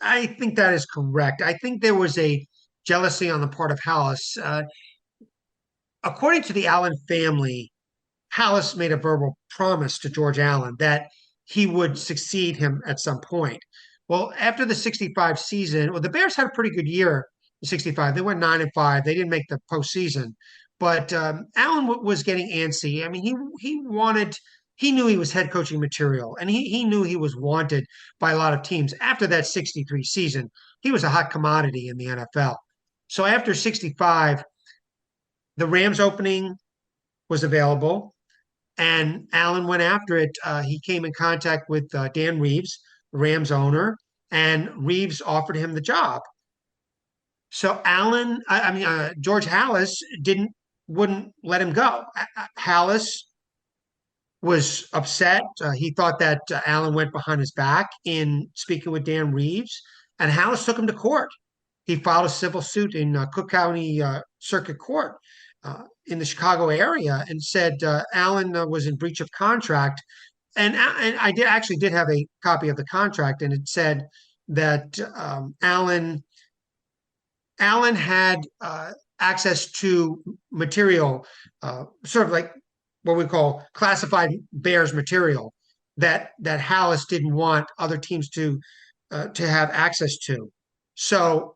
I think that is correct. I think there was a jealousy on the part of Halas. According to the Allen family, Halas made a verbal promise to George Allen that he would succeed him at some point. Well, after the 65 season, well, the Bears had a pretty good year in 65. They went 9-5. They didn't make the postseason. But Allen was getting antsy. I mean, he knew he was head coaching material, and he knew he was wanted by a lot of teams. After that 63 season, he was a hot commodity in the NFL. So after 65, the Rams opening was available, and Allen went after it. He came in contact with Dan Reeves, the Rams owner, and Reeves offered him the job. So George Halas wouldn't let him go. Halas was upset. He thought that Allen went behind his back in speaking with Dan Reeves, and Halas took him to court. He filed a civil suit in Cook County Circuit Court in the Chicago area and said Allen was in breach of contract. And I did have a copy of the contract, and it said that Allen had access to material, sort of like what we call classified Bears material that Halas didn't want other teams to have access to. So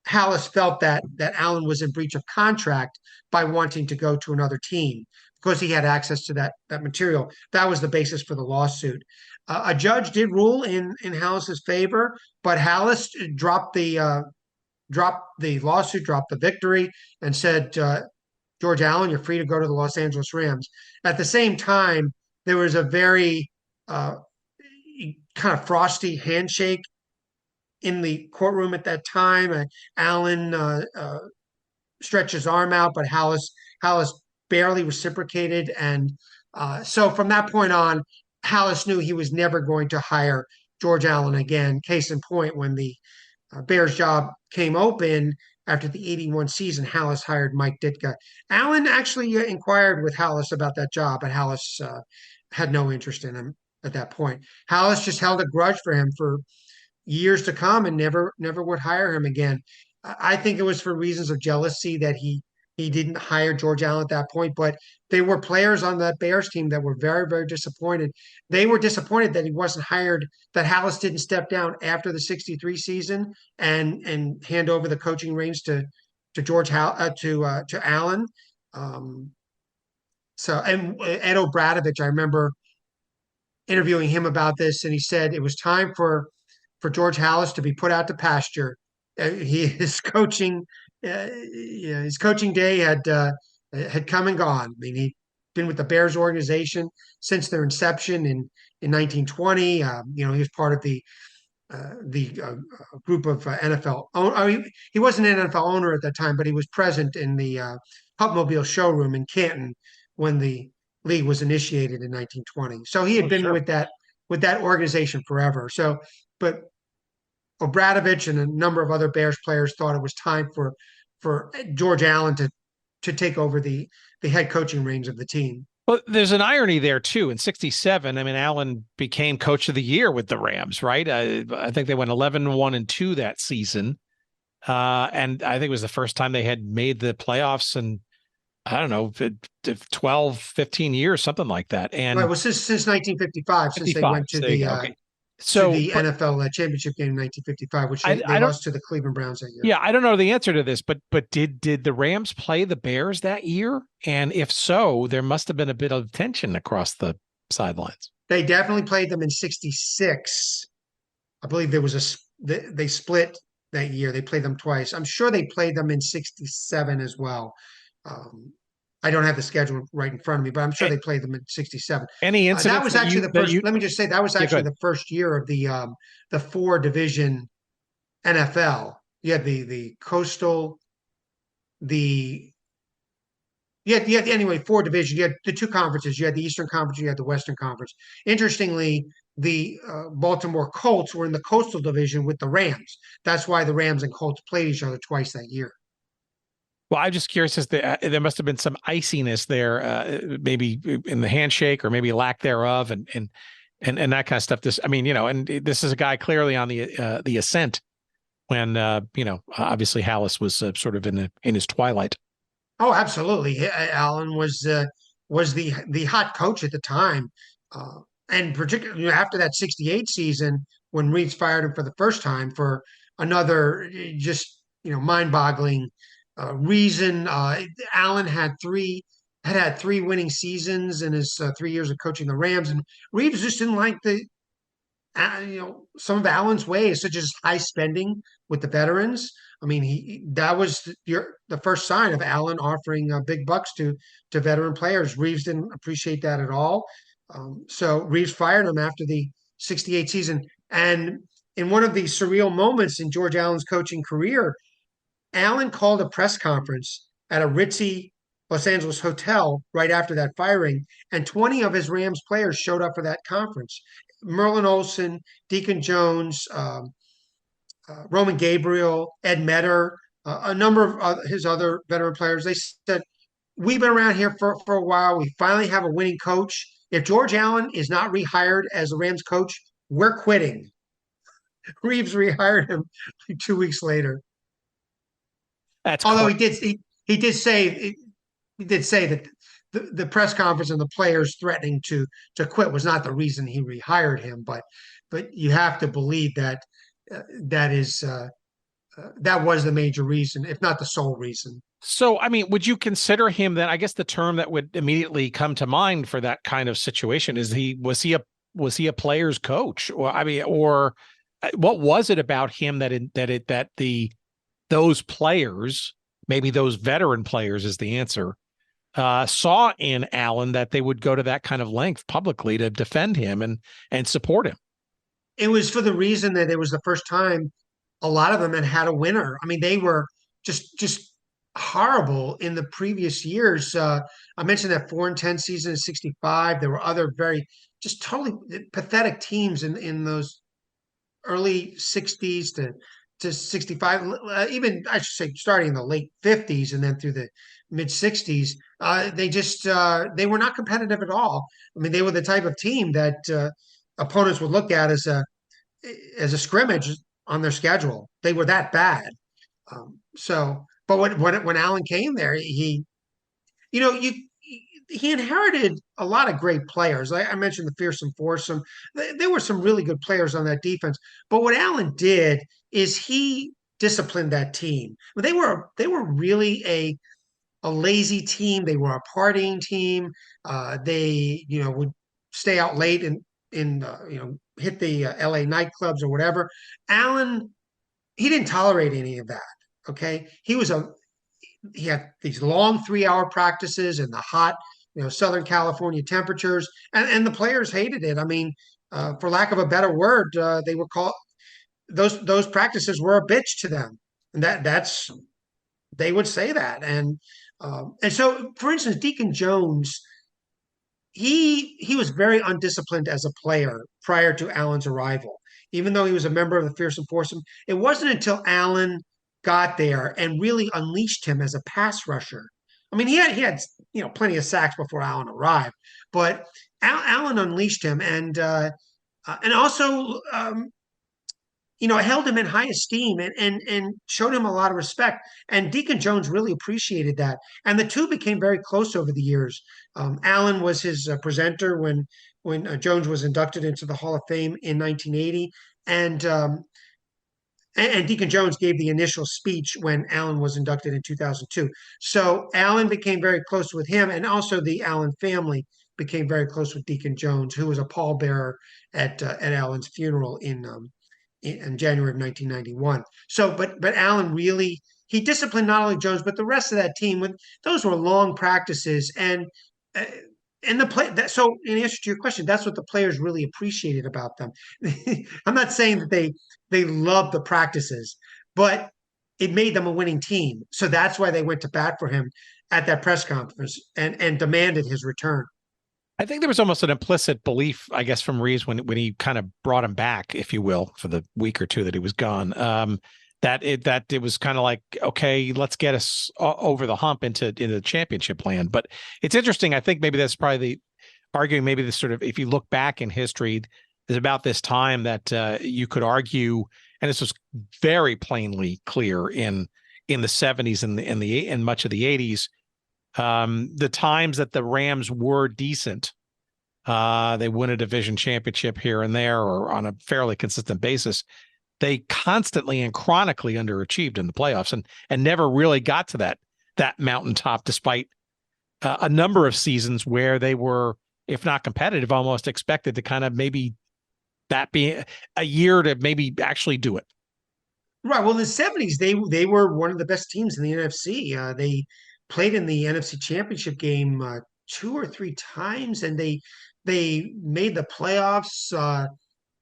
Halas felt that Allen was in breach of contract by wanting to go to another team because he had access to that material. That was the basis for the lawsuit. A judge did rule in Halas's favor, but Halas dropped the lawsuit, dropped the victory, and said, George Allen, you're free to go to the Los Angeles Rams. At the same time, there was a very kind of frosty handshake in the courtroom at that time. Allen stretched his arm out, but Halas barely reciprocated. And so from that point on, Halas knew he was never going to hire George Allen again. Case in point, when the Bears job came open after the 81 season, Halas hired Mike Ditka. Allen actually inquired with Halas about that job, but Halas had no interest in him at that point. Halas just held a grudge for him for years to come and never would hire him again. I think it was for reasons of jealousy that he didn't hire George Allen at that point, but there were players on that Bears team that were very, very disappointed. They were disappointed that he wasn't hired, that Halas didn't step down after the 63 season and hand over the coaching reins to Allen. And Ed O'Bradovich, I remember interviewing him about this, and he said it was time for George Halas to be put out to pasture. His coaching day had come and gone. I mean, he'd been with the Bears organization since their inception in 1920. He was part of the group of NFL. He wasn't an NFL owner at that time, but he was present in the Hupmobile showroom in Canton when the league was initiated in 1920. So he had been with that organization forever. So, but Obradovich and a number of other Bears players thought it was time for George Allen to take over the head coaching reins of the team. Well, there's an irony there too. In 67, I mean, Allen became coach of the year with the Rams, right? I think they went 11-1-2 that season. And I think it was the first time they had made the playoffs in, I don't know, 12, 15 years, something like that. And right, well, since 1955, since they went to the NFL championship game in 1955, which they lost to the Cleveland Browns that year. Yeah, I don't know the answer to this, but did the Rams play the Bears that year? And if so, there must have been a bit of tension across the sidelines. They definitely played them in 66. I believe they split that year. They played them twice. I'm sure they played them in 67 as well. I don't have the schedule right in front of me, but I'm sure they played them in 67. Any incident? That was actually the first. Let me just say that was actually the first year of the 4-division NFL. You had the Coastal, the Anyway, four divisions. You had the two conferences. You had the Eastern Conference, you had the Western Conference. Interestingly, the Baltimore Colts were in the Coastal Division with the Rams. That's why the Rams and Colts played each other twice that year. Well, I'm just curious as there must have been some iciness there, maybe in the handshake or maybe lack thereof, and that kind of stuff. This, I mean, and this is a guy clearly on the ascent when obviously Hallis was sort of in his twilight. Oh, absolutely. Allen was the hot coach at the time, and particularly after that '68 season when Reeves fired him for the first time for another just mind-boggling reason. Allen had three winning seasons in his 3 years of coaching the Rams, and Reeves just didn't like some of Allen's ways, such as high spending with the veterans. I mean, that was the first sign of Allen offering big bucks to veteran players. Reeves didn't appreciate that at all. So Reeves fired him after the '68 season. And in one of the surreal moments in George Allen's coaching career, Allen called a press conference at a ritzy Los Angeles hotel right after that firing, and 20 of his Rams players showed up for that conference. Merlin Olsen, Deacon Jones, Roman Gabriel, Ed Metter, a number of his other veteran players. They said, we've been around here for a while. We finally have a winning coach. If George Allen is not rehired as the Rams coach, we're quitting. Reeves rehired him 2 weeks later. Although he did say that the press conference and the players threatening to quit was not the reason he rehired him, but you have to believe that that was the major reason, if not the sole reason. So, I mean, would you consider him then? I guess the term that would immediately come to mind for that kind of situation is was he a player's coach, or what was it about him that those players, maybe those veteran players is the answer, saw in Allen that they would go to that kind of length publicly to defend him and support him? It was for the reason that it was the first time a lot of them had a winner. I mean, they were just horrible in the previous years. I mentioned that 4-10 season in '65. There were other very just totally pathetic teams in those early '60s to '65. Even I should say starting in the late '50s and then through the mid '60s. They were not competitive at all. I mean, they were the type of team that opponents would look at as a scrimmage on their schedule. They were that bad. But when Allen came there, he inherited a lot of great players. I mentioned the fearsome foursome. There were some really good players on that defense. But what Allen did is he disciplined that team. They were really a lazy team. They were a partying team. They would stay out late and hit the LA nightclubs or whatever. Allen, he didn't tolerate any of that. Okay, he had these long 3-hour practices in the hot, Southern California temperatures, and the players hated it. I mean, for lack of a better word, they were called those practices were a bitch to them, and that's they would say that. And so, for instance, Deacon Jones, he was very undisciplined as a player prior to Allen's arrival. Even though he was a member of the fearsome foursome, it wasn't until Allen got there and really unleashed him as a pass rusher. I mean, he had plenty of sacks before Allen arrived, but Allen unleashed him and also held him in high esteem and showed him a lot of respect. And Deacon Jones really appreciated that. And the two became very close over the years. Allen was his presenter when Jones was inducted into the Hall of Fame in 1980, and Deacon Jones gave the initial speech when Allen was inducted in 2002. So Allen became very close with him, and also the Allen family became very close with Deacon Jones, who was a pallbearer at Allen's funeral in January of 1991. So, but Allen really he disciplined not only Jones but the rest of that team. Those were long practices, and the play. So, in answer to your question, that's what the players really appreciated about them. I'm not saying that they loved the practices, but it made them a winning team. So that's why they went to bat for him at that press conference and demanded his return. I think there was almost an implicit belief, I guess, from Reeves when he kind of brought him back, if you will, for the week or two that he was gone. That it was kind of like, okay, let's get us over the hump into the championship land. But it's interesting. I think maybe that's probably arguing maybe this sort of, if you look back in history, is about this time that you could argue, and this was very plainly clear in the 70s and much of the 80s. The times that the Rams were decent, they win a division championship here and there or on a fairly consistent basis. They constantly and chronically underachieved in the playoffs and never really got to that mountaintop, despite a number of seasons where they were, if not competitive, almost expected to kind of maybe that be a year to maybe actually do it. Right. Well, in the 70s, they were one of the best teams in the NFC. They played in the NFC Championship game 2 or 3 times, and they made the playoffs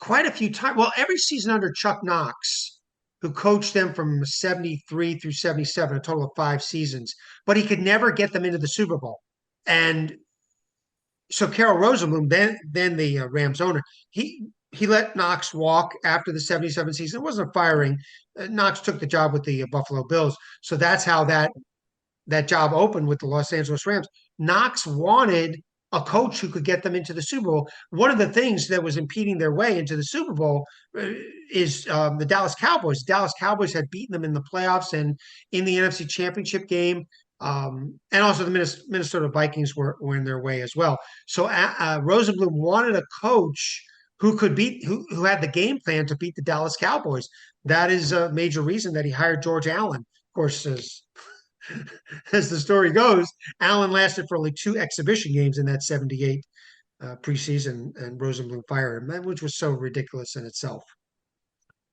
quite a few times. Well, every season under Chuck Knox, who coached them from 73 through 77, a total of 5 seasons, but he could never get them into the Super Bowl. And so Carroll Rosenblum, then the Rams owner, he let Knox walk after the 77 season. It wasn't a firing. Knox took the job with the Buffalo Bills. So that's how that job opened with the Los Angeles Rams. Knox wanted a coach who could get them into the Super Bowl. One of the things that was impeding their way into the Super Bowl is the Dallas Cowboys. Dallas Cowboys had beaten them in the playoffs and in the NFC Championship game. And also the Minnesota Vikings were in their way as well. So Rosenblum wanted a coach who had the game plan to beat the Dallas Cowboys. That is a major reason that he hired George Allen. Of course, as the story goes, Allen lasted for only 2 exhibition games in that 78 preseason, and Rosenblum fired him, which was so ridiculous in itself.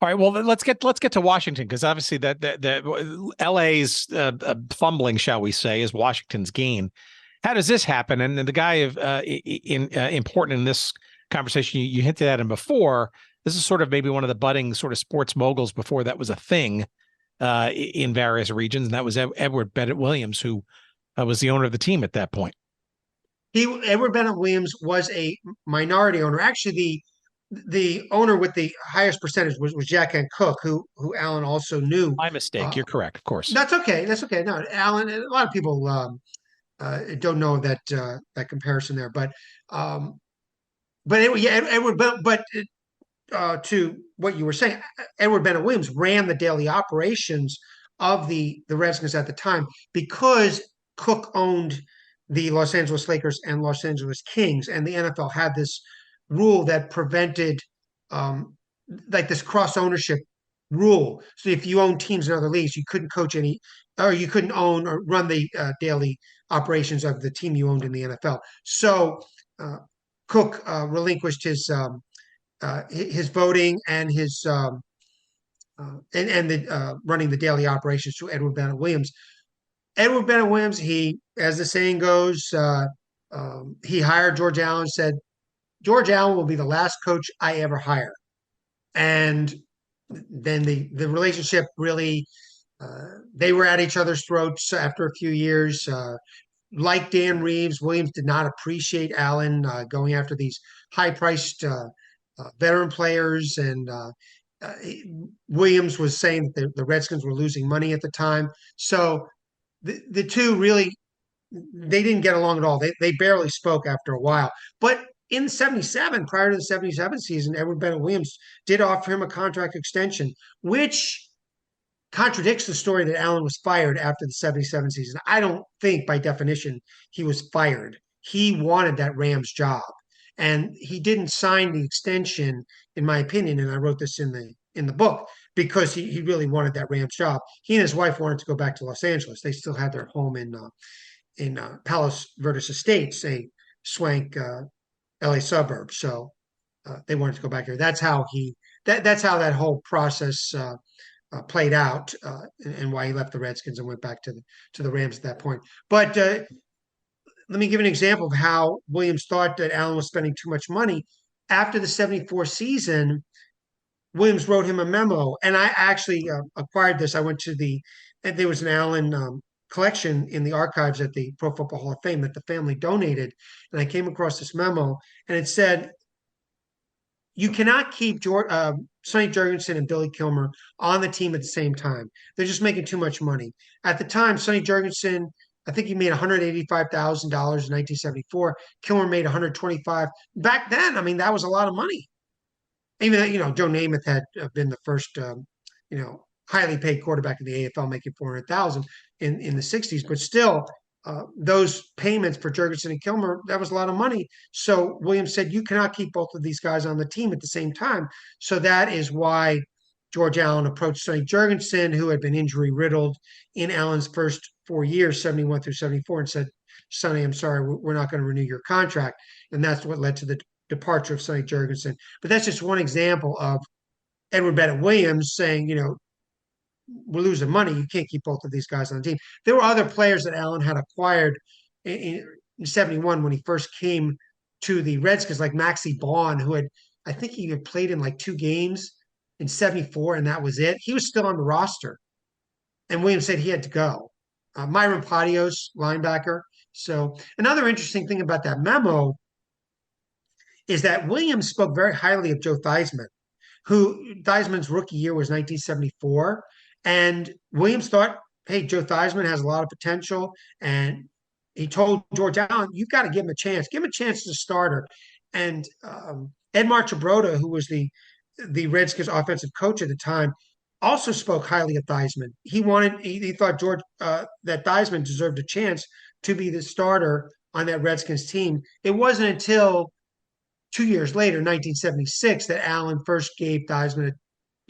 All right, well, let's get to Washington, because obviously that LA's fumbling, shall we say, is Washington's gain. How does this happen? And the guy important in this conversation, you hinted at him before. This is sort of maybe one of the budding sort of sports moguls before that was a thing in various regions, and that was Edward Bennett Williams, who was the owner of the team at that point. Edward Bennett Williams was a minority owner. Actually, the owner with the highest percentage was Jack and Cook, who Allen also knew. My mistake. You're correct, of course. That's okay. No, Allen. A lot of people don't know that comparison there, but Edward. But to what you were saying, Edward Bennett Williams ran the daily operations of the Redskins at the time because Cook owned the Los Angeles Lakers and Los Angeles Kings, and the NFL had this rule that prevented like this cross ownership rule. So if you own teams in other leagues, you couldn't coach or you couldn't own or run the daily operations of the team you owned in the NFL. So Cook relinquished his voting and his running the daily operations to Edward Bennett Williams. Edward Bennett Williams, he, as the saying goes, he hired George Allen, said, George Allen will be the last coach I ever hire. And then the relationship really, they were at each other's throats after a few years. Like Dan Reeves, Williams did not appreciate Allen going after these high-priced veteran players. And Williams was saying that the Redskins were losing money at the time. So the two really, they didn't get along at all. They barely spoke after a while. But in 77, prior to the 77 season, Edward Bennett Williams did offer him a contract extension, which contradicts the story that Allen was fired after the 77 season. I don't think by definition he was fired. He wanted that Rams job, and he didn't sign the extension, in my opinion, and I wrote this in the book, because he really wanted that Rams job. He and his wife wanted to go back to Los Angeles. They still had their home in Palos Verdes Estates, a swank LA suburb. So they wanted to go back here. That's how that's how that whole process played out, and why he left the Redskins and went back to the Rams at that point. But let me give an example of how Williams thought that Allen was spending too much money. After the 74 season, Williams wrote him a memo, and I actually acquired this. I went to and there was an Allen collection in the archives at the Pro Football Hall of Fame that the family donated, and I came across this memo, and it said, you cannot keep Sonny Jurgensen and Billy Kilmer on the team at the same time. They're just making too much money. At the time, Sonny Jurgensen, I think he made $185,000 in 1974. Kilmer made 125. Back then, I mean, that was a lot of money. Even though, Joe Namath had been the first, highly paid quarterback in the AFL, making 400,000 in the 60s, but still, those payments for Jurgensen and Kilmer, that was a lot of money. So Williams said, you cannot keep both of these guys on the team at the same time. So that is why George Allen approached Sonny Jurgensen, who had been injury riddled in Allen's first 4 years, 71 through 74, and said, Sonny, I'm sorry, we're not going to renew your contract. And that's what led to the departure of Sonny Jurgensen. But that's just one example of Edward Bennett Williams saying, we're losing money. You can't keep both of these guys on the team. There were other players that Allen had acquired in 71 when he first came to the Redskins, like Maxie Baughan, I think he had played in like 2 games in 74, and that was it. He was still on the roster. And Williams said he had to go. Myron Patios, linebacker. So another interesting thing about that memo is that Williams spoke very highly of Joe Theismann, who Theismann's rookie year was 1974. And Williams thought, hey, Joe Theismann has a lot of potential. And he told George Allen, you've got to give him a chance. Give him a chance as a starter. And Ed Marchibroda, who was the Redskins offensive coach at the time, also spoke highly of Theismann. He thought that Theismann deserved a chance to be the starter on that Redskins team. It wasn't until 2 years later, 1976, that Allen first gave Theismann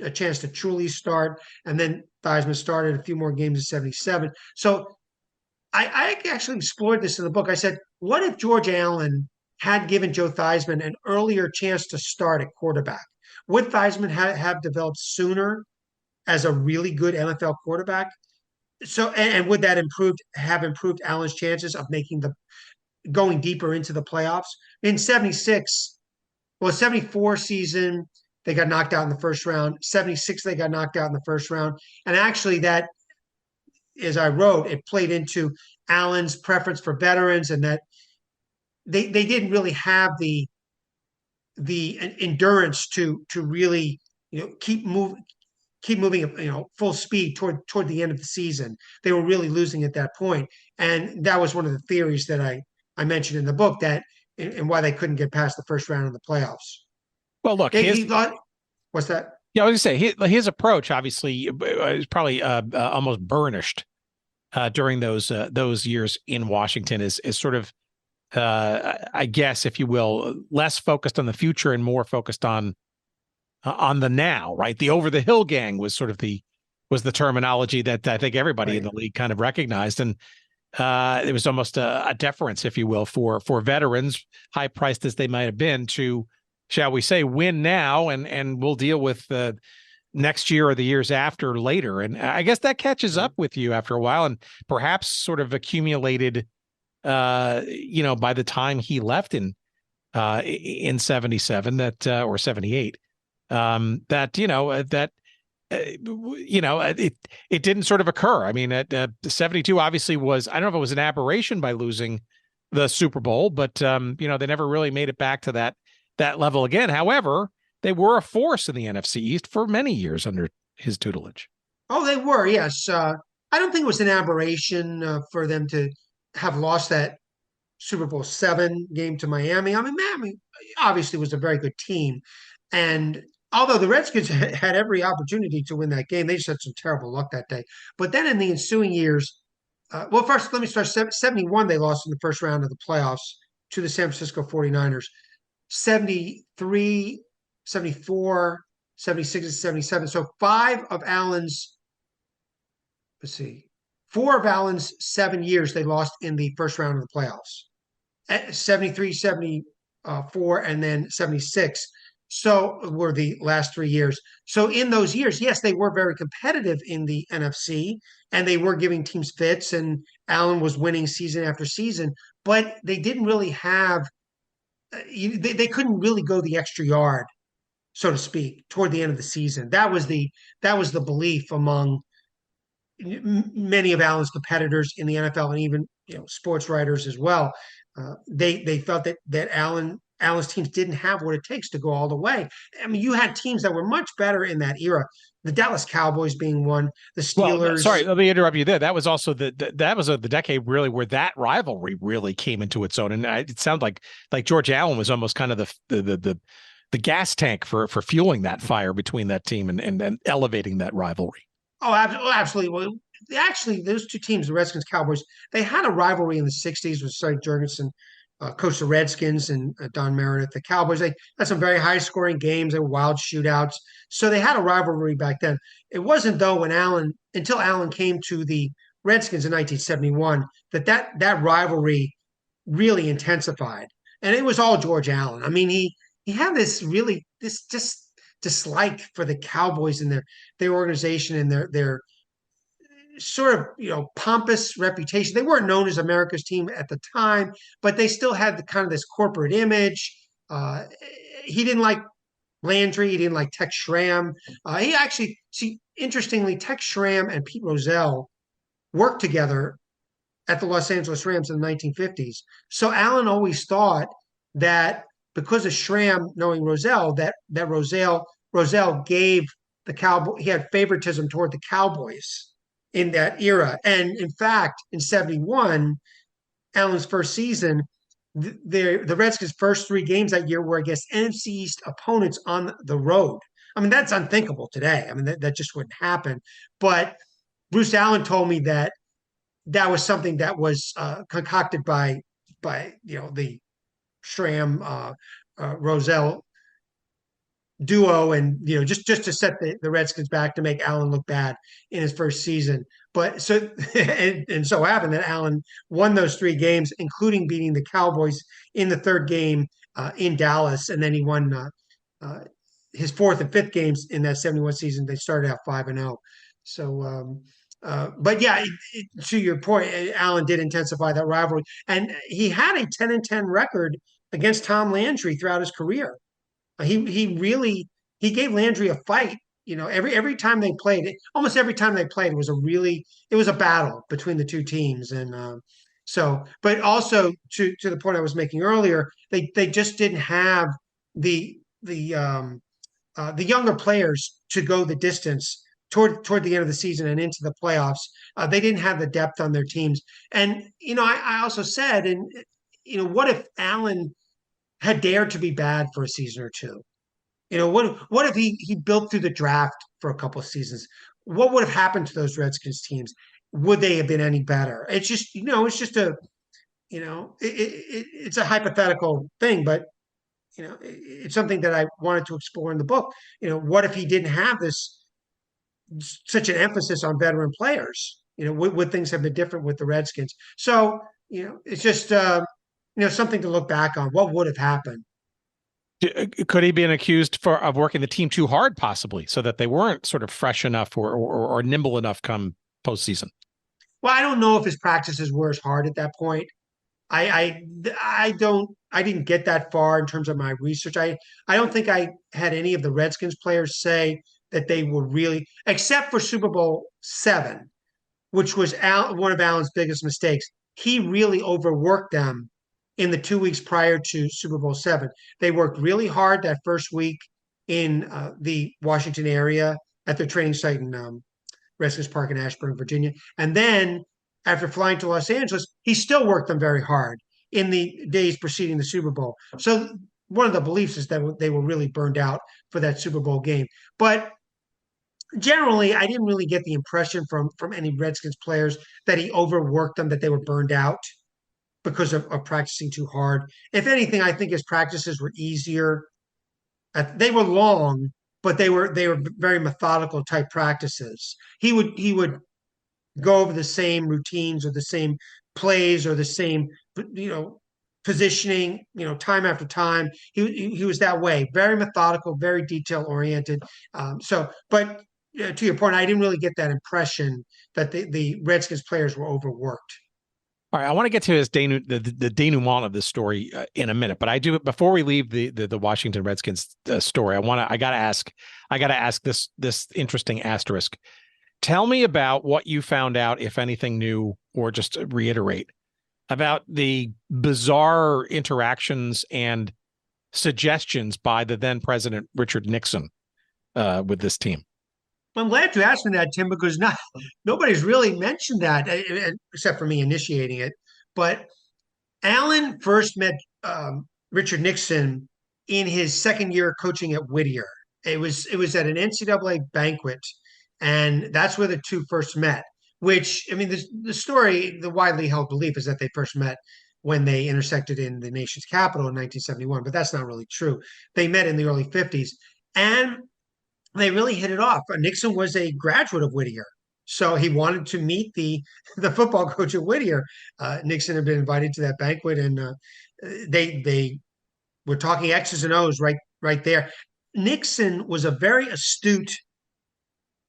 a chance to truly start, and then Theismann started a few more games in 77. So I actually explored this in the book. I said, what if George Allen had given Joe Theismann an earlier chance to start at quarterback? Would Theismann have developed sooner as a really good NFL quarterback? So, and would that have improved Allen's chances of going deeper into the playoffs? In 76, 74 season, they got knocked out in the first round. 76, they got knocked out in the first round. And actually that, as I wrote, it played into Allen's preference for veterans, and that they didn't really have the endurance to really, keep moving, full speed toward the end of the season. They were really losing at that point. And that was one of the theories that I mentioned in the book, that and why they couldn't get past the first round of the playoffs. Well, look, he thought, what's that? Yeah, I was going to say his approach obviously is probably almost burnished during those years in Washington. Is sort of, I guess, if you will, less focused on the future and more focused on the now. Right, the over the hill gang was sort of the terminology that I think everybody in the league kind of recognized, and it was almost a deference, if you will, for veterans, high priced as they might have been, to, shall we say, win now, and we'll deal with the next year or the years after later. And I guess that catches up with you after a while, and perhaps sort of accumulated, by the time he left in 77 that or 78, it didn't sort of occur. I mean, at 72 obviously was, I don't know if it was an aberration by losing the Super Bowl, but they never really made it back to that level again. However, they were a force in the NFC East for many years under his tutelage. Oh, they were, yes. I don't think it was an aberration for them to have lost that Super Bowl 7 game to Miami. I mean, Miami obviously was a very good team, and although the Redskins had every opportunity to win that game, they just had some terrible luck that day. But then in the ensuing years, first, let me start. 71, they lost in the first round of the playoffs to the San Francisco 49ers. 73, 74, 76, and 77. So 4 of Allen's 7 years, they lost in the first round of the playoffs. 73, 74, and then 76. So were the last 3 years. So in those years, yes, they were very competitive in the NFC, and they were giving teams fits, and Allen was winning season after season, but they didn't really have, they couldn't really go the extra yard so to speak, toward the end of the season. That was the belief among many of Allen's competitors in the NFL, and even sports writers as well. They felt that Allen's teams didn't have what it takes to go all the way. I mean, you had teams that were much better in that era. The Dallas Cowboys being one, the Steelers. Well, sorry, let me interrupt you there. That was also that was the decade really where that rivalry really came into its own, and it sounded like George Allen was almost kind of the gas tank for fueling that fire between that team and elevating that rivalry. Oh, absolutely. Well, actually, those two teams, the Redskins, Cowboys, they had a rivalry in the '60s with Sonny Jurgensen, coached the Redskins, and Don Meredith. The Cowboys, they had some very high-scoring games. They were wild shootouts. So they had a rivalry back then. It wasn't, though, until Allen came to the Redskins in 1971, that rivalry really intensified. And it was all George Allen. I mean, he had this just dislike for the Cowboys and their organization and their sort of pompous reputation. They weren't known as America's team at the time, but they still had the kind of this corporate image. He didn't like Landry. He didn't like Tex Schramm. He actually, interestingly, Tex Schramm and Pete Rozelle worked together at the Los Angeles Rams in the 1950s. So Allen always thought that because of Schramm knowing Rozelle, that Rozelle gave the Cowboy, he had favoritism toward the Cowboys in that era. And in fact, in '71, Allen's first season, the Redskins' first 3 games that year were against NFC East opponents on the road. I mean, that's unthinkable today. I mean, that just wouldn't happen. But Bruce Allen told me that was something that was concocted by the Schramm Rozelle duo, and just to set the Redskins back to make Allen look bad in his first season. But so and so happened that Allen won those 3 games, including beating the Cowboys in the 3rd game in Dallas, and then he won his 4th and 5th games in that '71 season. They started out 5-0. So, but yeah, to your point, Allen did intensify that rivalry, and he had a 10-10 record against Tom Landry throughout his career. He gave Landry a fight. Every time they played, almost every time they played, it was a battle between the two teams. And but also to the point I was making earlier, they just didn't have the younger players to go the distance toward the end of the season and into the playoffs. They didn't have the depth on their teams. And I also said, and what if Allen had dared to be bad for a season or two? What if he built through the draft for a couple of seasons? What would have happened to those Redskins teams? Would they have been any better? It's just, it's a hypothetical thing, but it's something that I wanted to explore in the book. What if he didn't have such an emphasis on veteran players? Would things have been different with the Redskins? So, it's just something to look back on. What would have happened? Could he been accused of working the team too hard, possibly, so that they weren't sort of fresh enough or nimble enough come postseason? Well, I don't know if his practices were as hard at that point. I didn't get that far in terms of my research. I don't think I had any of the Redskins players say that they were really, except for Super Bowl VII, which was one of Allen's biggest mistakes. He really overworked them in the 2 weeks prior to Super Bowl VII. They worked really hard that first week in the Washington area at their training site in Redskins Park in Ashburn, Virginia. And then after flying to Los Angeles, he still worked them very hard in the days preceding the Super Bowl. So one of the beliefs is that they were really burned out for that Super Bowl game. But generally, I didn't really get the impression from any Redskins players that he overworked them, that they were burned out because of practicing too hard. If anything, I think his practices were easier. They were long, but they were very methodical type practices. He would go over the same routines or the same plays or the same positioning time after time. He was that way, very methodical, very detail oriented. But to your point, I didn't really get that impression that the Redskins players were overworked. All right, I want to get to the denouement of this story in a minute, but I do before we leave the Washington Redskins story. I gotta ask this interesting asterisk. Tell me about what you found out, if anything new, or just reiterate about the bizarre interactions and suggestions by the then president Richard Nixon with this team. I'm glad you asked me that, Tim, because nobody's really mentioned that except for me initiating it. But Allen first met Richard Nixon in his second year coaching at Whittier. It was at an NCAA banquet, and that's where the two first met. Which, I mean, the story, the widely held belief is that they first met when they intersected in the nation's capital in 1971, but that's not really true. They met in the early 50s, and they really hit it off. Nixon was a graduate of Whittier, so he wanted to meet the football coach at Whittier. Nixon had been invited to that banquet, and they were talking X's and O's right there. Nixon was a very astute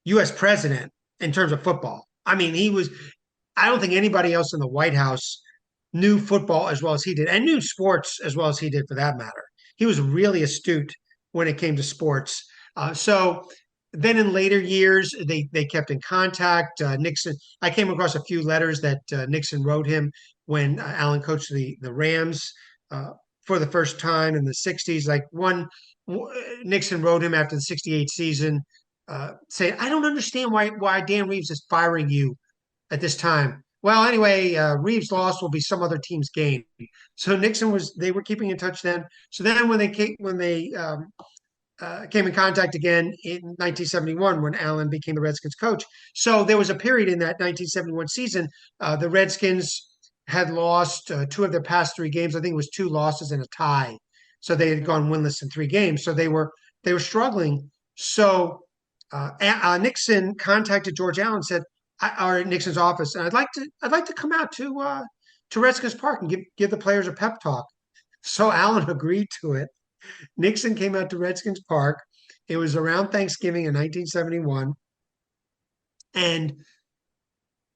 U.S. president in terms of football. I mean, he was. I don't think anybody else in the White House knew football as well as he did, and knew sports as well as he did, for that matter. He was really astute when it came to sports. So then in later years, they kept in contact. Nixon, I came across a few letters that Nixon wrote him when Allen coached the Rams for the first time in the 60s. Like Nixon wrote him after the 68 season saying, I don't understand why Dan Reeves is firing you at this time. Well, anyway, Reeves' loss will be some other team's gain. So they were keeping in touch then. So then when they came in contact again in 1971 when Allen became the Redskins coach. So there was a period in that 1971 season. The Redskins had lost two of their past three games. I think it was two losses and a tie. So they had gone winless in three games. So they were struggling. So Nixon contacted George Allen and said, or Nixon's office, and I'd like to come out to Redskins Park and give the players a pep talk. So Allen agreed to it. Nixon came out to Redskins Park. It was around Thanksgiving in 1971. And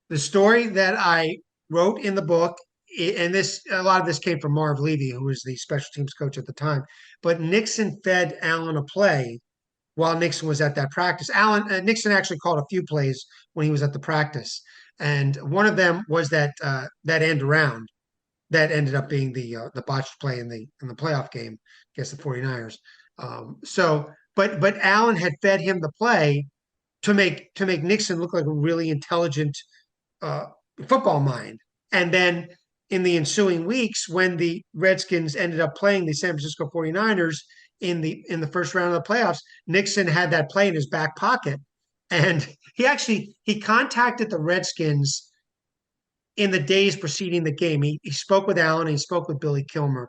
the story that I wrote in the book, and a lot of this came from Marv Levy, who was the special teams coach at the time, but Nixon fed Allen a play while Nixon was at that practice. Nixon actually called a few plays when he was at the practice. And one of them was that end around that ended up being the botched play in the playoff game against the 49ers. But Allen had fed him the play to make Nixon look like a really intelligent football mind. And then in the ensuing weeks, when the Redskins ended up playing the San Francisco 49ers in the first round of the playoffs, Nixon had that play in his back pocket. And he contacted the Redskins in the days preceding the game. He spoke with Allen, and he spoke with Billy Kilmer,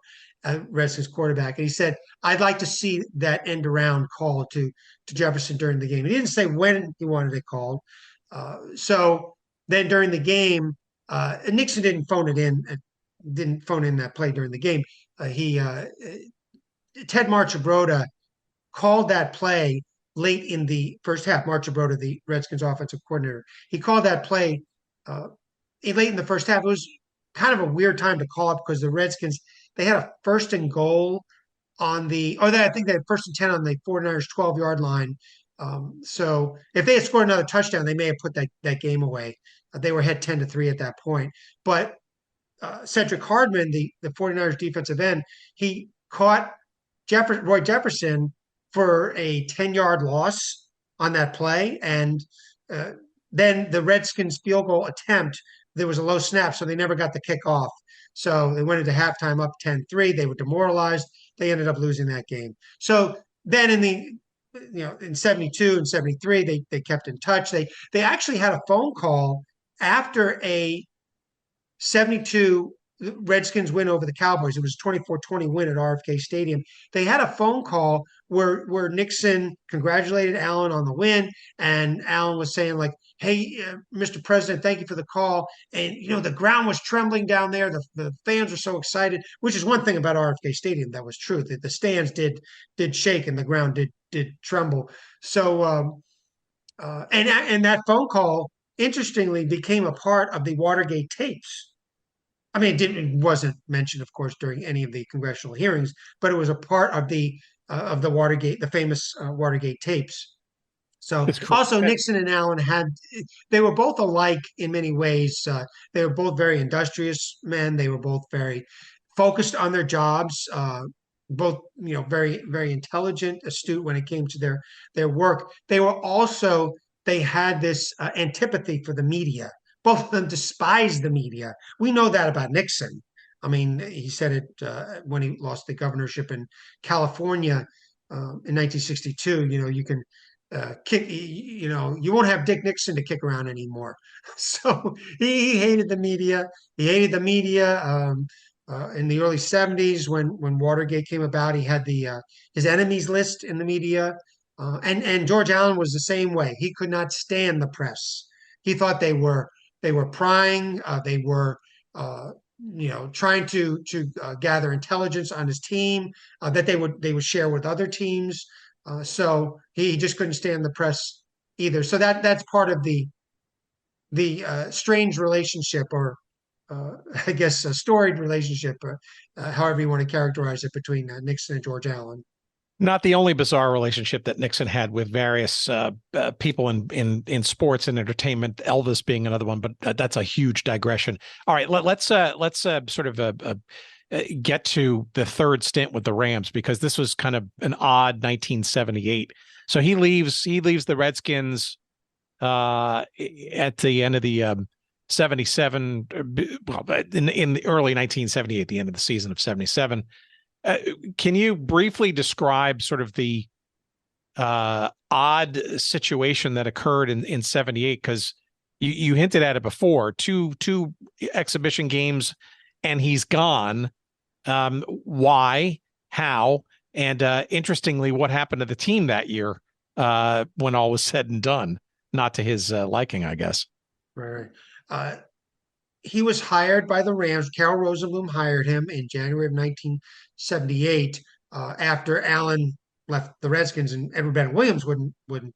Redskins quarterback, and he said, I'd like to see that end around call to Jefferson during the game. He didn't say when he wanted it called. So then during the game, Nixon didn't phone in that play during the game. Ted Marchibroda called that play late in the first half. Marchibroda, the Redskins offensive coordinator, he called that play late in the first half. It was kind of a weird time to call it because the Redskins, they had a first and goal I think they had first and 10 on the 49ers 12-yard line. So if they had scored another touchdown, they may have put that game away. They were ahead 10-3 at that point. But Cedric Hardman, the 49ers defensive end, he caught Roy Jefferson for a 10-yard loss on that play. And then the Redskins field goal attempt, there was a low snap, so they never got the kick off. So they went into halftime up 10-3. They were demoralized. They ended up losing that game. So then in 72 and 73, they kept in touch. They actually had a phone call after a 72 Redskins win over the Cowboys. It was a 24-20 win at RFK Stadium. They had a phone call where Nixon congratulated Allen on the win, and Allen was saying like, hey, Mr. President, thank you for the call. And, the ground was trembling down there. The fans were so excited, which is one thing about RFK Stadium that was true. The stands did shake and the ground did tremble. So, and that phone call, interestingly, became a part of the Watergate tapes. I mean, it wasn't mentioned, of course, during any of the congressional hearings, but it was a part of the Watergate, the famous Watergate tapes. So It's correct. also Nixon and Allen they were both alike in many ways. They were both very industrious men. They were both very focused on their jobs. Both, very, very intelligent, astute when it came to their work. They had this antipathy for the media. Both of them despised the media. We know that about Nixon. I mean, he said it when he lost the governorship in California in 1962. You can kick, you won't have Dick Nixon to kick around anymore. So he hated the media. He hated the media. In the early 70s, when Watergate came about, he had his enemies list in the media. And George Allen was the same way. He could not stand the press. He thought they were prying. They were trying to gather intelligence on his team that they would share with other teams. So he just couldn't stand the press either. So that's part of the strange relationship, or I guess a storied relationship, however you want to characterize it, between Nixon and George Allen. Not the only bizarre relationship that Nixon had with various people in sports and entertainment, Elvis being another one, but that's a huge digression. All right, let's sort of get to the third stint with the Rams, because this was kind of an odd 1978. So he leaves the Redskins at the end of the 77, well, in the early 1978, the end of the season of 77. Can you briefly describe sort of the odd situation that occurred in 78? Because you hinted at it before, two exhibition games and he's gone. Why, how, and interestingly, what happened to the team that year when all was said and done? Not to his liking, I guess. Right. He was hired by the Rams. Carroll Rosenblum hired him in January of 1978 after Allen left the Redskins, and Edward Bennett Williams wouldn't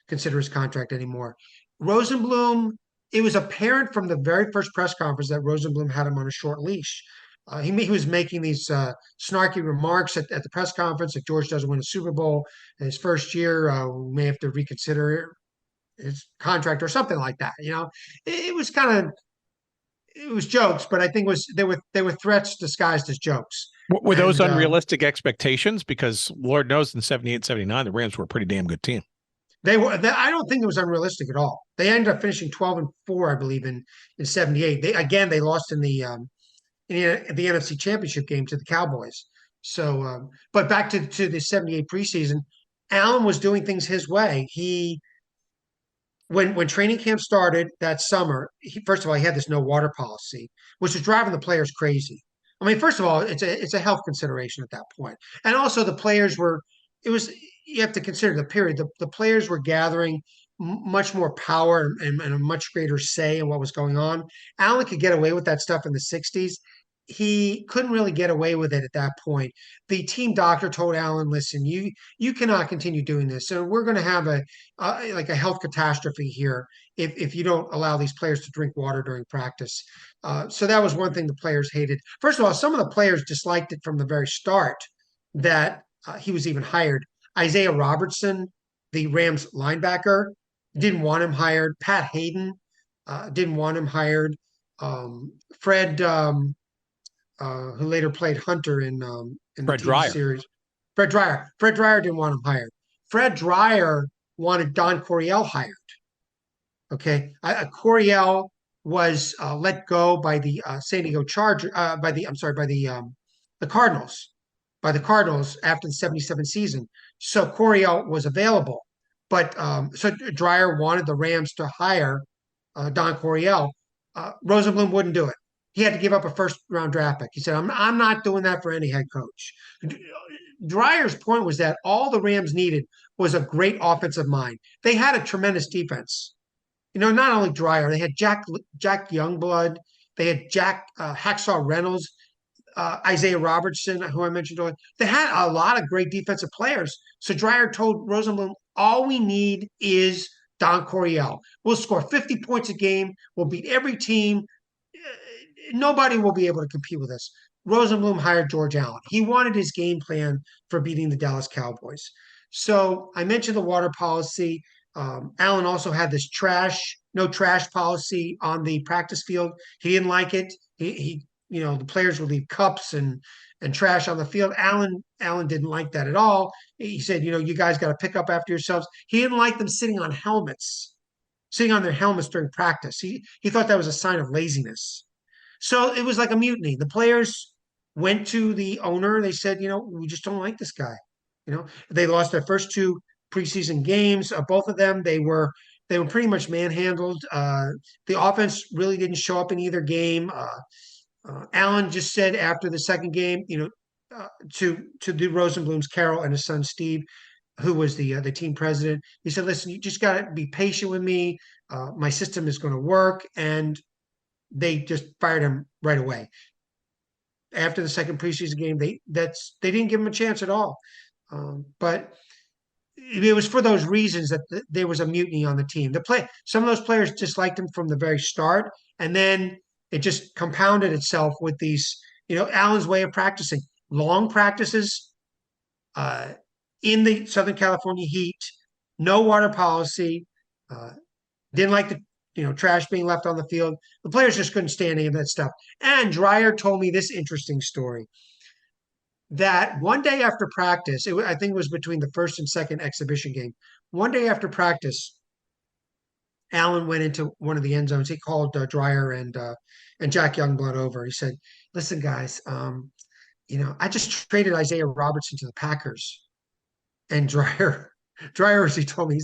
consider his contract anymore. Rosenblum, it was apparent from the very first press conference that Rosenblum had him on a short leash. He was making these snarky remarks at the press conference that George doesn't win a Super Bowl in his first year. We may have to reconsider his contract or something like that. It was jokes, but I think they were threats disguised as jokes. Were those unrealistic expectations? Because Lord knows in 78, 79, the Rams were a pretty damn good team. I don't think it was unrealistic at all. They ended up finishing 12-4, I believe, in 78. They lost in the NFC Championship game to the Cowboys. So, but back to the 78 preseason, Allen was doing things his way. When training camp started that summer, first of all, he had this no water policy, which was driving the players crazy. I mean, first of all, it's a health consideration at that point, and also the players were. You have to consider the period. The players were gathering much more power and a much greater say in what was going on. Allen could get away with that stuff in the '60s. He couldn't really get away with it at that point. The team doctor told Allen, "Listen, you cannot continue doing this. So we're going to have like a health catastrophe here if you don't allow these players to drink water during practice." So that was one thing the players hated. First of all, some of the players disliked it from the very start that he was even hired. Isaiah Robertson, the Rams linebacker, didn't want him hired. Pat Hayden didn't want him hired. Fred, who later played Hunter in the Fred TV Dryer. series. Fred Dryer. Fred Dryer didn't want him hired. Fred Dryer wanted Don Coryell hired. Okay, Coryell was let go by the San Diego Chargers. The Cardinals. By the Cardinals after the '77 season. So Coryell was available, but so Dryer wanted the Rams to hire Don Coryell. Rosenblum wouldn't do it. He had to give up a first-round draft pick. He said, I'm not doing that for any head coach." Dryer's point was that all the Rams needed was a great offensive mind. They had a tremendous defense. Not only Dryer, they had Jack Youngblood, they had Jack Hacksaw Reynolds, Isaiah Robertson, who I mentioned earlier. They had a lot of great defensive players. So Dryer told Rosenblum, all we need is Don Coryell. We'll score 50 points a game. We'll beat every team. nobody will be able to compete with us. Rosenblum hired George Allen. He wanted his game plan for beating the Dallas Cowboys. So I mentioned the water policy. Allen also had this no trash policy on the practice field. He didn't like it. The players would leave cups and trash on the field. Allen didn't like that at all. He said, you guys got to pick up after yourselves. He didn't like them sitting on their helmets during practice. He thought that was a sign of laziness. So it was like a mutiny. The players went to the owner. They said, we just don't like this guy. They lost their first two preseason games. Both of them, they were pretty much manhandled. The offense really didn't show up in either game. Allen just said after the second game, to the Rosenblum's Carol and his son Steve, who was the team president. He said, "Listen, you just got to be patient with me. My system is going to work." And they just fired him right away. After the second preseason game, they didn't give him a chance at all. But it was for those reasons that there was a mutiny on the team. Some of those players disliked him from the very start, and then it just compounded itself with these, Allen's way of practicing, long practices in the Southern California heat, no water policy, didn't like the trash being left on the field. The players just couldn't stand any of that stuff. And Dreyer told me this interesting story that one day after practice, I think it was between the first and second exhibition game. One day after practice, Allen went into one of the end zones. He called Dreyer and Jack Youngblood over. He said, "Listen, guys, I just traded Isaiah Robertson to the Packers." And Dreyer, as he told me,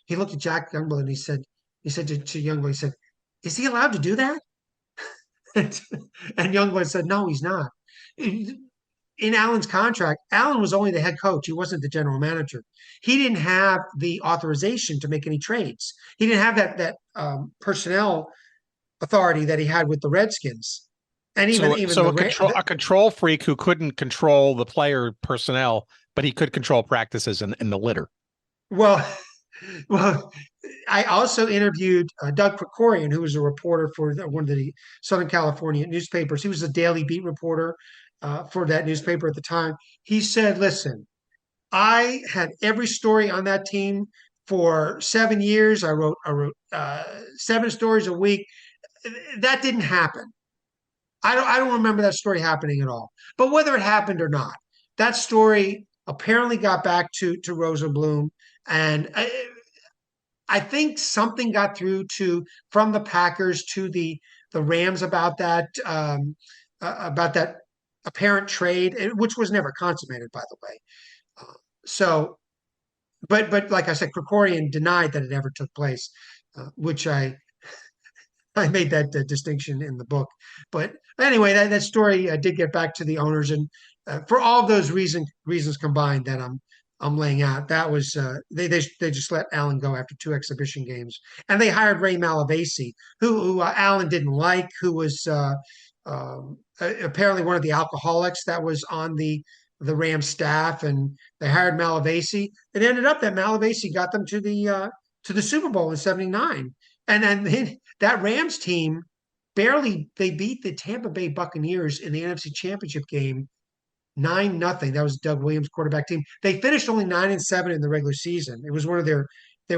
he looked at Jack Youngblood and he said to Youngblood, he said, "Is he allowed to do that?" and Youngblood said, "No, he's not." In Allen's contract, Allen was only the head coach. He wasn't the general manager. He didn't have the authorization to make any trades. He didn't have that personnel authority that he had with the Redskins. And a control freak who couldn't control the player personnel, but he could control practices in the litter. Well, I also interviewed Doug Krikorian, who was a reporter for one of the Southern California newspapers. He was a daily beat reporter for that newspaper at the time. He said, "Listen, I had every story on that team for 7 years. I wrote 7 stories a week. That didn't happen. I don't remember that story happening at all. But whether it happened or not, that story apparently got back to Rosenblum, and I think something got through from the Packers to the Rams about that apparent trade, which was never consummated, by the way. But like I said, Krikorian denied that it ever took place, which I made that distinction in the book. But anyway, that story did get back to the owners, and for all of those reasons combined that I'm laying out, that was they just let Allen go after 2 exhibition games, and they hired Ray Malavasi, who Allen didn't like, who was apparently one of the alcoholics that was on the Rams staff, and they hired Malavasi. It ended up that Malavasi got them to the Super Bowl in '79, and then that Rams team they beat the Tampa Bay Buccaneers in the NFC Championship game 9-0. That was Doug Williams' quarterback team. They finished only 9-7 in the regular season. It was one of their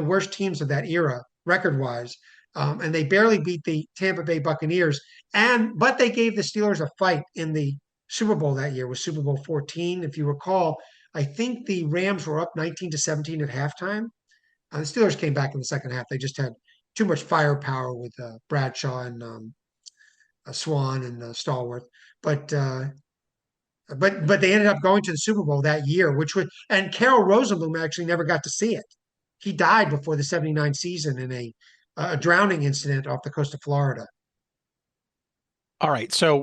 worst teams of that era, record-wise. And they barely beat the Tampa Bay Buccaneers. But they gave the Steelers a fight in the Super Bowl that year. It was Super Bowl 14. If you recall, I think the Rams were up 19-17 at halftime. The Steelers came back in the second half. They just had too much firepower with Bradshaw and Swan and Stallworth. But they ended up going to the Super Bowl that year, and Carol Rosenblum actually never got to see it. He died before the '79 season in a drowning incident off the coast of Florida. All right, so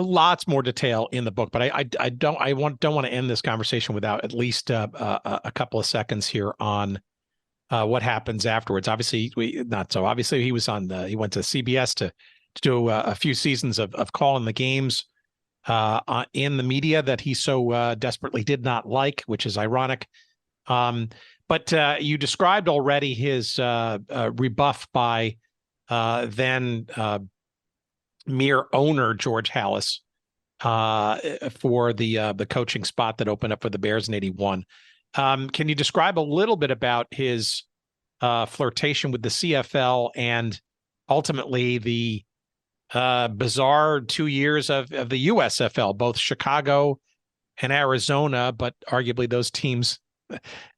lots more detail in the book, but I don't want to end this conversation without at least a couple of seconds here on what happens afterwards. Obviously, obviously he was he went to CBS to do a few seasons of calling the games in the media that he so desperately did not like, which is ironic. But you described already his rebuff by then mere owner, George Halas, for the coaching spot that opened up for the Bears in '81. Can you describe a little bit about his flirtation with the CFL and ultimately the bizarre 2 years of the USFL, both Chicago and Arizona, but arguably those teams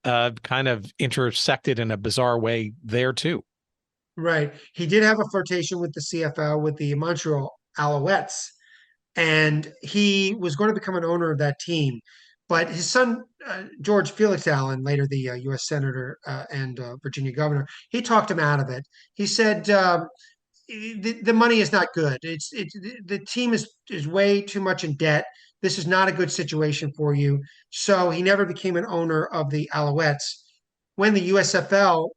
kind of intersected in a bizarre way there too. Right. He did have a flirtation with the CFL, with the Montreal Alouettes, and he was going to become an owner of that team. But his son, George Felix Allen, later the U.S. Senator and Virginia governor, he talked him out of it. He said, the money is not good. The team is way too much in debt. This is not a good situation for you. So he never became an owner of the Alouettes. When the USFL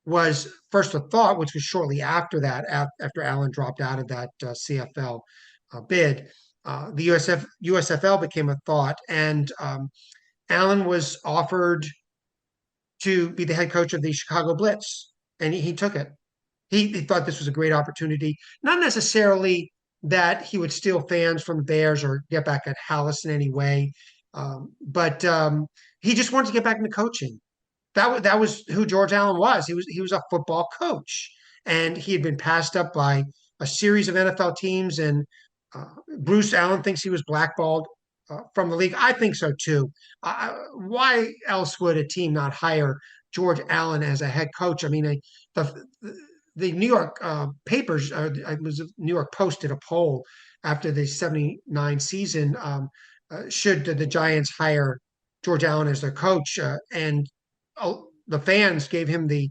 was first a thought, which was shortly after that, after Allen dropped out of that CFL bid, the USFL became a thought, and Allen was offered to be the head coach of the Chicago Blitz, and he took it. He thought this was a great opportunity, not necessarily that he would steal fans from the Bears or get back at Halas in any way, but he just wanted to get back into coaching. That was who George Allen was. He was a football coach, and he had been passed up by a series of NFL teams. And Bruce Allen thinks he was blackballed from the league. I think so too. Why else would a team not hire George Allen as a head coach? I mean, the the New York papers, it was New York Post did a poll after the '79 season. Should the Giants hire George Allen as their coach? And the fans gave him the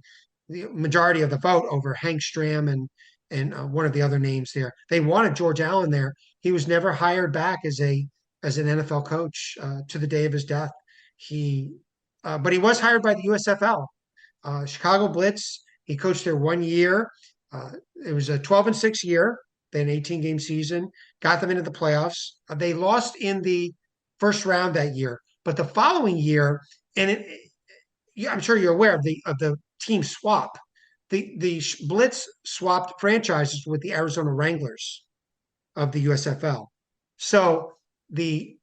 majority of the vote over Hank Stram and one of the other names there. They wanted George Allen there. He was never hired back as an NFL coach to the day of his death. But he was hired by the USFL, Chicago Blitz. He coached there 1 year. It was a 12-6 year, then 18-game season. Got them into the playoffs. They lost in the first round that year, but the following year, and I'm sure you're aware of the team swap. The Blitz swapped franchises with the Arizona Wranglers of the USFL. So the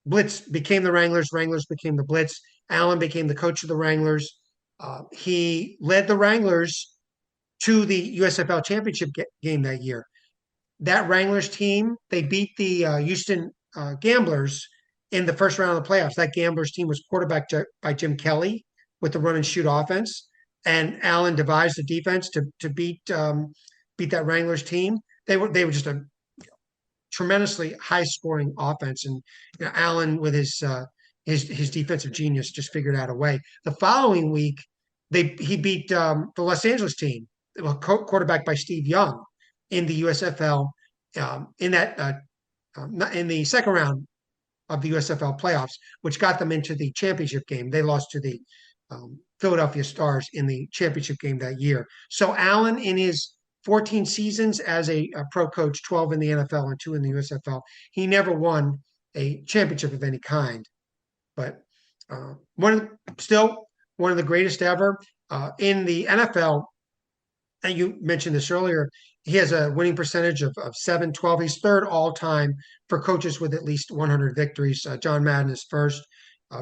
Blitz became the Wranglers. Wranglers became the Blitz. Allen became the coach of the Wranglers. He led the Wranglers to the USFL championship game that year. That Wranglers team, they beat the Houston Gamblers in the first round of the playoffs. That Gamblers team was quarterbacked by Jim Kelly with the run and shoot offense, and Allen devised a defense to beat that Wranglers team. They were just a tremendously high scoring offense, and Allen with his defensive genius just figured out a way. The following week, he beat the Los Angeles team, quarterbacked by Steve Young, in the USFL in the second round of the USFL playoffs, which got them into the championship game. They lost to the Philadelphia Stars in the championship game that year. So Allen, in his 14 seasons as a pro coach, 12 in the NFL and 2 in the USFL, he never won a championship of any kind. But still one of the greatest ever. In the NFL, and you mentioned this earlier, he has a winning percentage of 712. He's third all time for coaches with at least 100 victories. John Madden is first.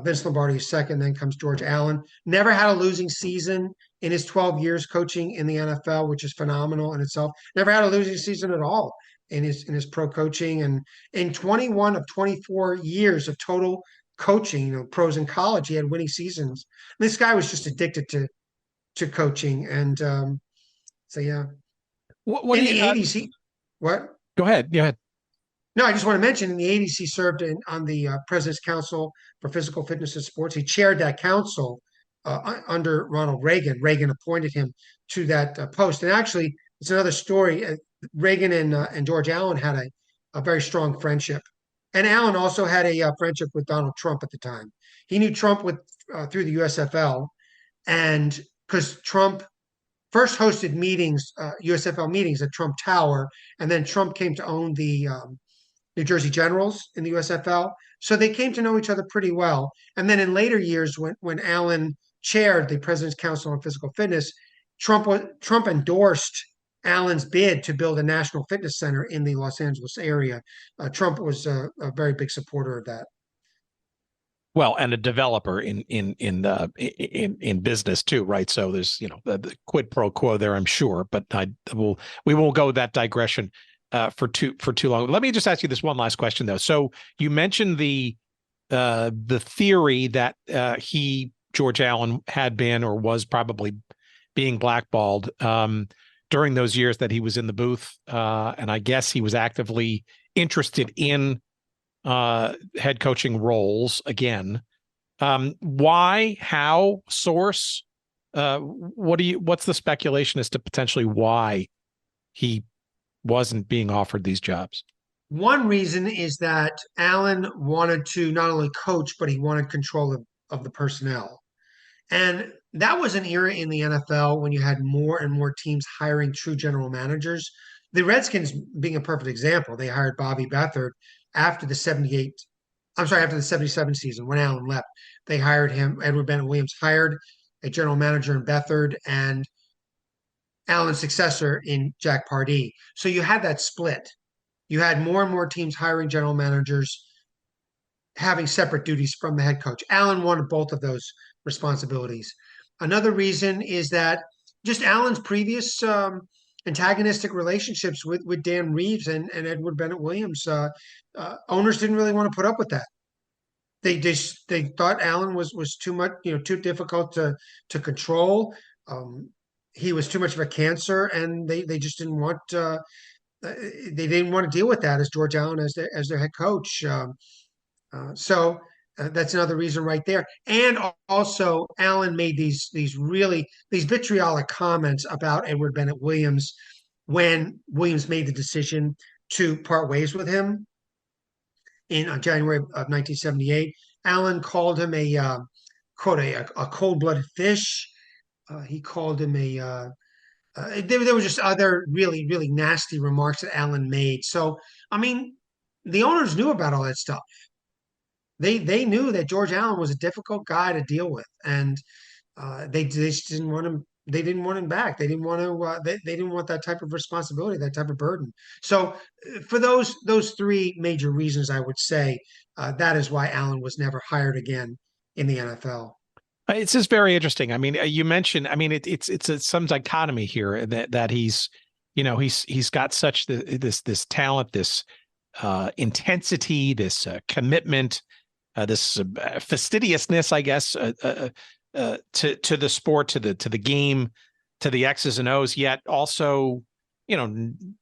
Vince Lombardi is second. Then comes George Allen. Never had a losing season in his 12 years coaching in the NFL, which is phenomenal in itself. Never had a losing season at all in his pro coaching. And in 21 of 24 years of total coaching, pros in college, he had winning seasons. And this guy was just addicted to coaching. And so, yeah. What in do the you, 80s, what? Go ahead. Go ahead. No, I just want to mention in the 80s, he served on the President's Council for Physical Fitness and Sports. He chaired that council under Ronald Reagan. Reagan appointed him to that post. And actually, it's another story. Reagan and George Allen had a very strong friendship. And Allen also had a friendship with Donald Trump at the time. He knew Trump through the USFL, and because Trump first hosted meetings, USFL meetings at Trump Tower, and then Trump came to own the New Jersey Generals in the USFL. So they came to know each other pretty well. And then in later years, when Allen chaired the President's Council on Physical Fitness, Trump endorsed Allen's bid to build a national fitness center in the Los Angeles area. Trump was a very big supporter of that. Well, and a developer in business too, right? So there's the quid pro quo there, I'm sure. But we won't go that digression for too long. Let me just ask you this one last question though. So you mentioned the theory that George Allen had been or was probably being blackballed during those years that he was in the booth, and I guess he was actively interested in head coaching roles again. Why? How? Source? What's the speculation as to potentially why he wasn't being offered these jobs? One reason is that Allen wanted to not only coach, but he wanted control of the personnel. And that was an era in the NFL when you had more and more teams hiring true general managers. The Redskins being a perfect example, they hired Bobby Beathard after the 77 season when Allen left. They hired him. Edward Bennett Williams hired a general manager in Beathard and Allen's successor in Jack Pardee. So you had that split. You had more and more teams hiring general managers, having separate duties from the head coach. Allen wanted both of those responsibilities. Another reason is that just Allen's previous antagonistic relationships with Dan Reeves and Edward Bennett Williams, owners didn't really want to put up with that. They thought Allen was too much, too difficult to control. He was too much of a cancer, and they just didn't want they didn't want to deal with that as George Allen as their head coach. So that's another reason right there. And also, Allen made these vitriolic comments about Edward Bennett Williams when Williams made the decision to part ways with him in January of 1978. Allen called him a cold-blooded fish. He called him there were just other really, really nasty remarks that Allen made. So, I mean, the owners knew about all that stuff. They knew that George Allen was a difficult guy to deal with, and they just didn't want him. They didn't want him back. They didn't want to. They didn't want that type of responsibility, that type of burden. So, for those three major reasons, I would say that is why Allen was never hired again in the NFL. It's just very interesting. I mean, you mentioned. I mean, it's some dichotomy here that he's got such this talent, this intensity, this commitment. This fastidiousness, I guess, to the sport, to the game, to the X's and O's. Yet also,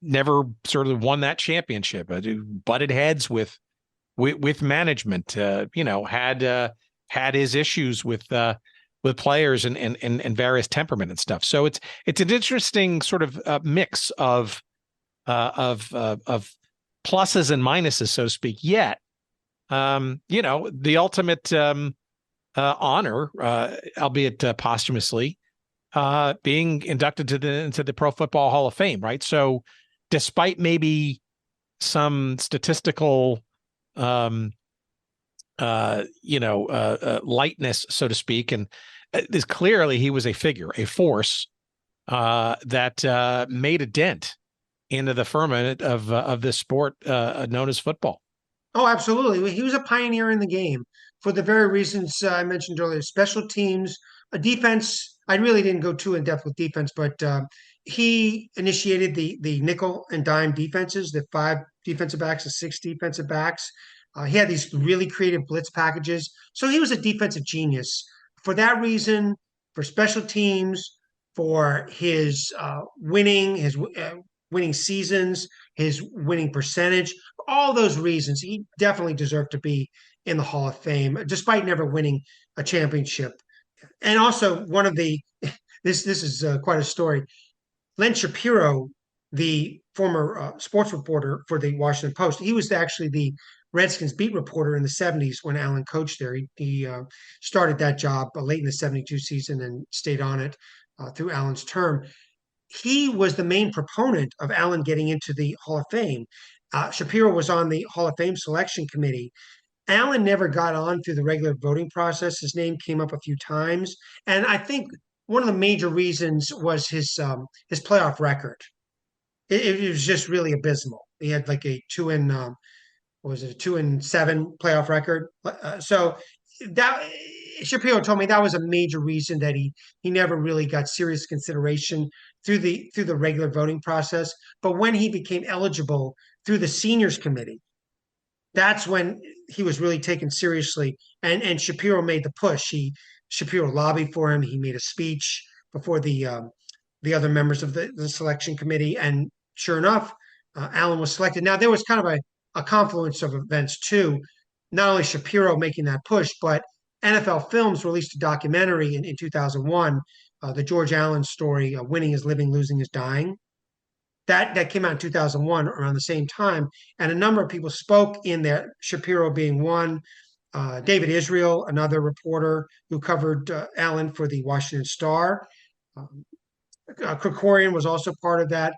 never sort of won that championship. Butted heads with management. Had his issues with players and various temperament and stuff. So it's an interesting sort of mix of pluses and minuses, so to speak. Yet. The ultimate honor, albeit posthumously, being inducted into the Pro Football Hall of Fame, right? So, despite maybe some statistical, lightness, so to speak, and this clearly he was a figure, a force that made a dent into the firmament of this sport known as football. Oh, absolutely. He was a pioneer in the game for the very reasons I mentioned earlier. Special teams, a defense. I really didn't go too in depth with defense, but he initiated the nickel and dime defenses, the 5 defensive backs, the 6 defensive backs. He had these really creative blitz packages. So he was a defensive genius. For that reason, for special teams, for his winning seasons, his winning percentage, for all those reasons, he definitely deserved to be in the Hall of Fame, despite never winning a championship. And also, this is quite a story. Len Shapiro, the former sports reporter for the Washington Post, he was actually the Redskins beat reporter in the 70s when Allen coached there. He started that job late in the 72 season and stayed on it through Allen's term. He was the main proponent of Allen getting into the Hall of Fame. Shapiro was on the Hall of Fame selection committee. Allen never got on through the regular voting process. His name came up a few times, and I think one of the major reasons was his playoff record. it was just really abysmal. He had like a 2-7 playoff record. So that Shapiro told me that was a major reason that he never really got serious consideration through the regular voting process. But when he became eligible through the seniors committee, that's when he was really taken seriously. And Shapiro made the push. Shapiro lobbied for him. He made a speech before the other members of the selection committee, and sure enough, Allen was selected. Now there was kind of a confluence of events too. Not only Shapiro making that push, but NFL Films released a documentary in 2001, the George Allen story, "Winning is Living, Losing is Dying." That came out in 2001, around the same time, and a number of people spoke in there. Shapiro being one, David Israel, another reporter who covered Allen for the Washington Star. Krikorian was also part of that.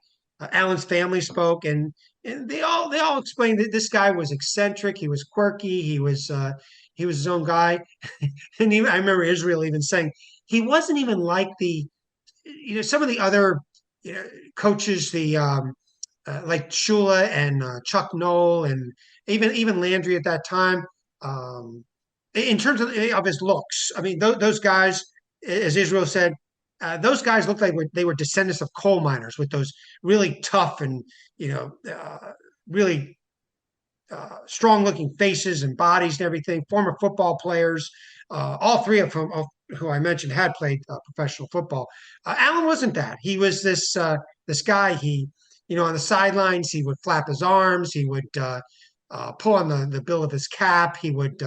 Allen's family spoke, and they all explained that this guy was eccentric. He was quirky. He was his own guy. And I remember Israel even saying he wasn't even like some of the other coaches, like Shula and Chuck Noll, and even Landry at that time. In terms of his looks, I mean, those guys, as Israel said, those guys looked like they were descendants of coal miners with those really tough and really strong-looking faces and bodies and everything. Former football players, all three of whom, who I mentioned, had played professional football. Allen wasn't that. He was this guy. He, on the sidelines, he would flap his arms. He would pull on the bill of his cap. He would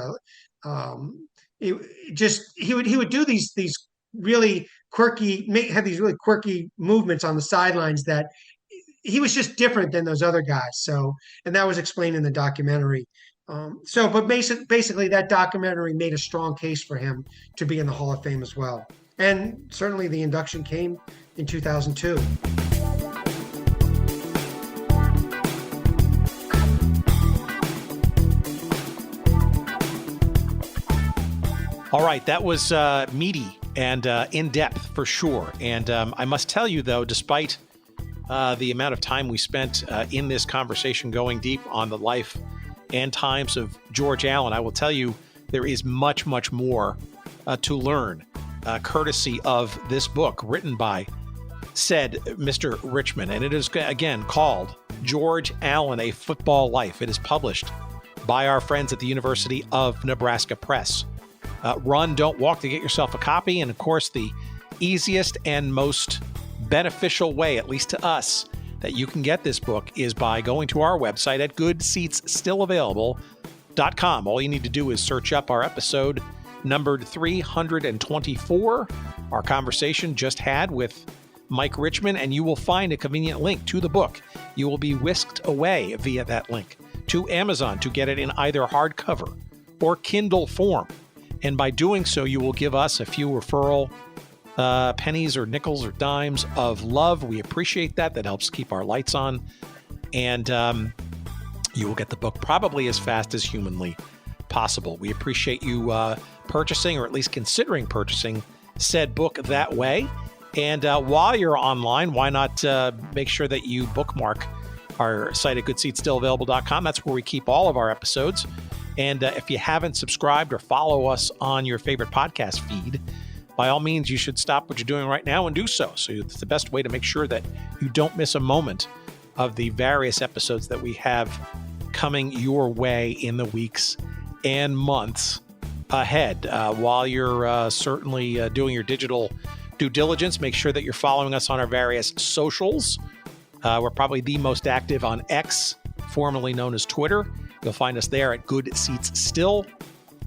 he would do these really have these really quirky movements on the sidelines that he was just different than those other guys. So, and that was explained in the documentary. But basically that documentary made a strong case for him to be in the Hall of Fame as well. And certainly the induction came in 2002. All right, that was meaty and in-depth for sure. And I must tell you, though, despite the amount of time we spent in this conversation going deep on the life and times of George Allen, I will tell you there is much, much more to learn, courtesy of this book written by said Mr. Richman. And it is, again, called George Allen, A Football Life. It is published by our friends at the University of Nebraska Press. Run, don't walk to get yourself a copy. And of course, the easiest and most beneficial way, at least to us, that you can get this book is by going to our website at goodseatsstillavailable.com. All you need to do is search up our episode numbered 324, our conversation just had with Mike Richman, and you will find a convenient link to the book. You will be whisked away via that link to Amazon to get it in either hardcover or Kindle form. And by doing so, you will give us a few referral pennies or nickels or dimes of love. We appreciate that. That helps keep our lights on. And you will get the book probably as fast as humanly possible. We appreciate you purchasing, or at least considering purchasing, said book that way. And while you're online, why not make sure that you bookmark our site at goodseatsstillavailable.com. That's where we keep all of our episodes. And if you haven't subscribed or follow us on your favorite podcast feed, by all means, you should stop what you're doing right now and do so. So it's the best way to make sure that you don't miss a moment of the various episodes that we have coming your way in the weeks and months ahead. While you're certainly doing your digital due diligence, make sure that you're following us on our various socials. We're probably the most active on X, formerly known as Twitter. You'll find us there at Good Seats Still.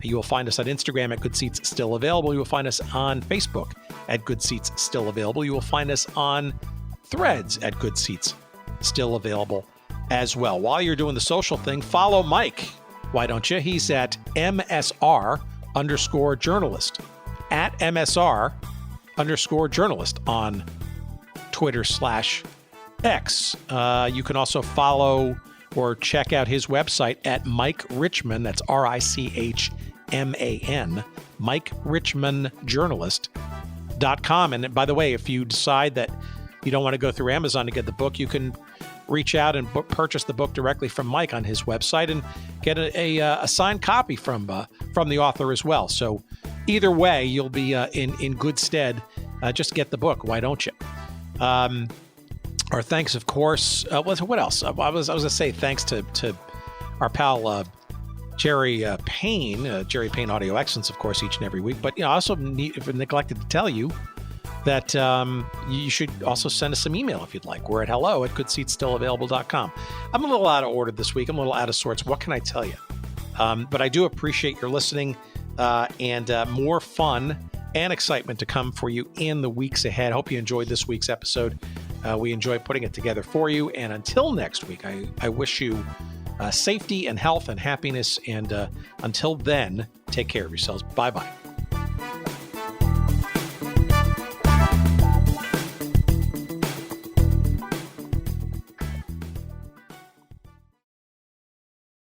You will find us on Instagram at Good Seats Still Available. You will find us on Facebook at Good Seats Still Available. You will find us on Threads at Good Seats Still Available as well. While you're doing the social thing, follow Mike. Why don't you? He's at MSR_journalist. At MSR_journalist on Twitter/X. You can also follow or check out his website at Mike Richman. That's RICHMAN, MikeRichmanJournalist.com. And by the way, if you decide that you don't want to go through Amazon to get the book, you can reach out and purchase the book directly from Mike on his website and get a signed copy from the author as well. So either way, you'll be in good stead. Just get the book. Why don't you? Our thanks, of course. What else? I was going to say thanks to our pal Jerry Payne, Jerry Payne Audio Excellence, of course, each and every week. But I also neglected to tell you that you should also send us some email if you'd like. We're at hello@goodseatsstillavailable.com. I'm a little out of order this week. I'm a little out of sorts. What can I tell you? But I do appreciate your listening and more fun and excitement to come for you in the weeks ahead. Hope you enjoyed this week's episode. We enjoyed putting it together for you. And until next week, I wish you safety and health and happiness. And until then, take care of yourselves. Bye-bye.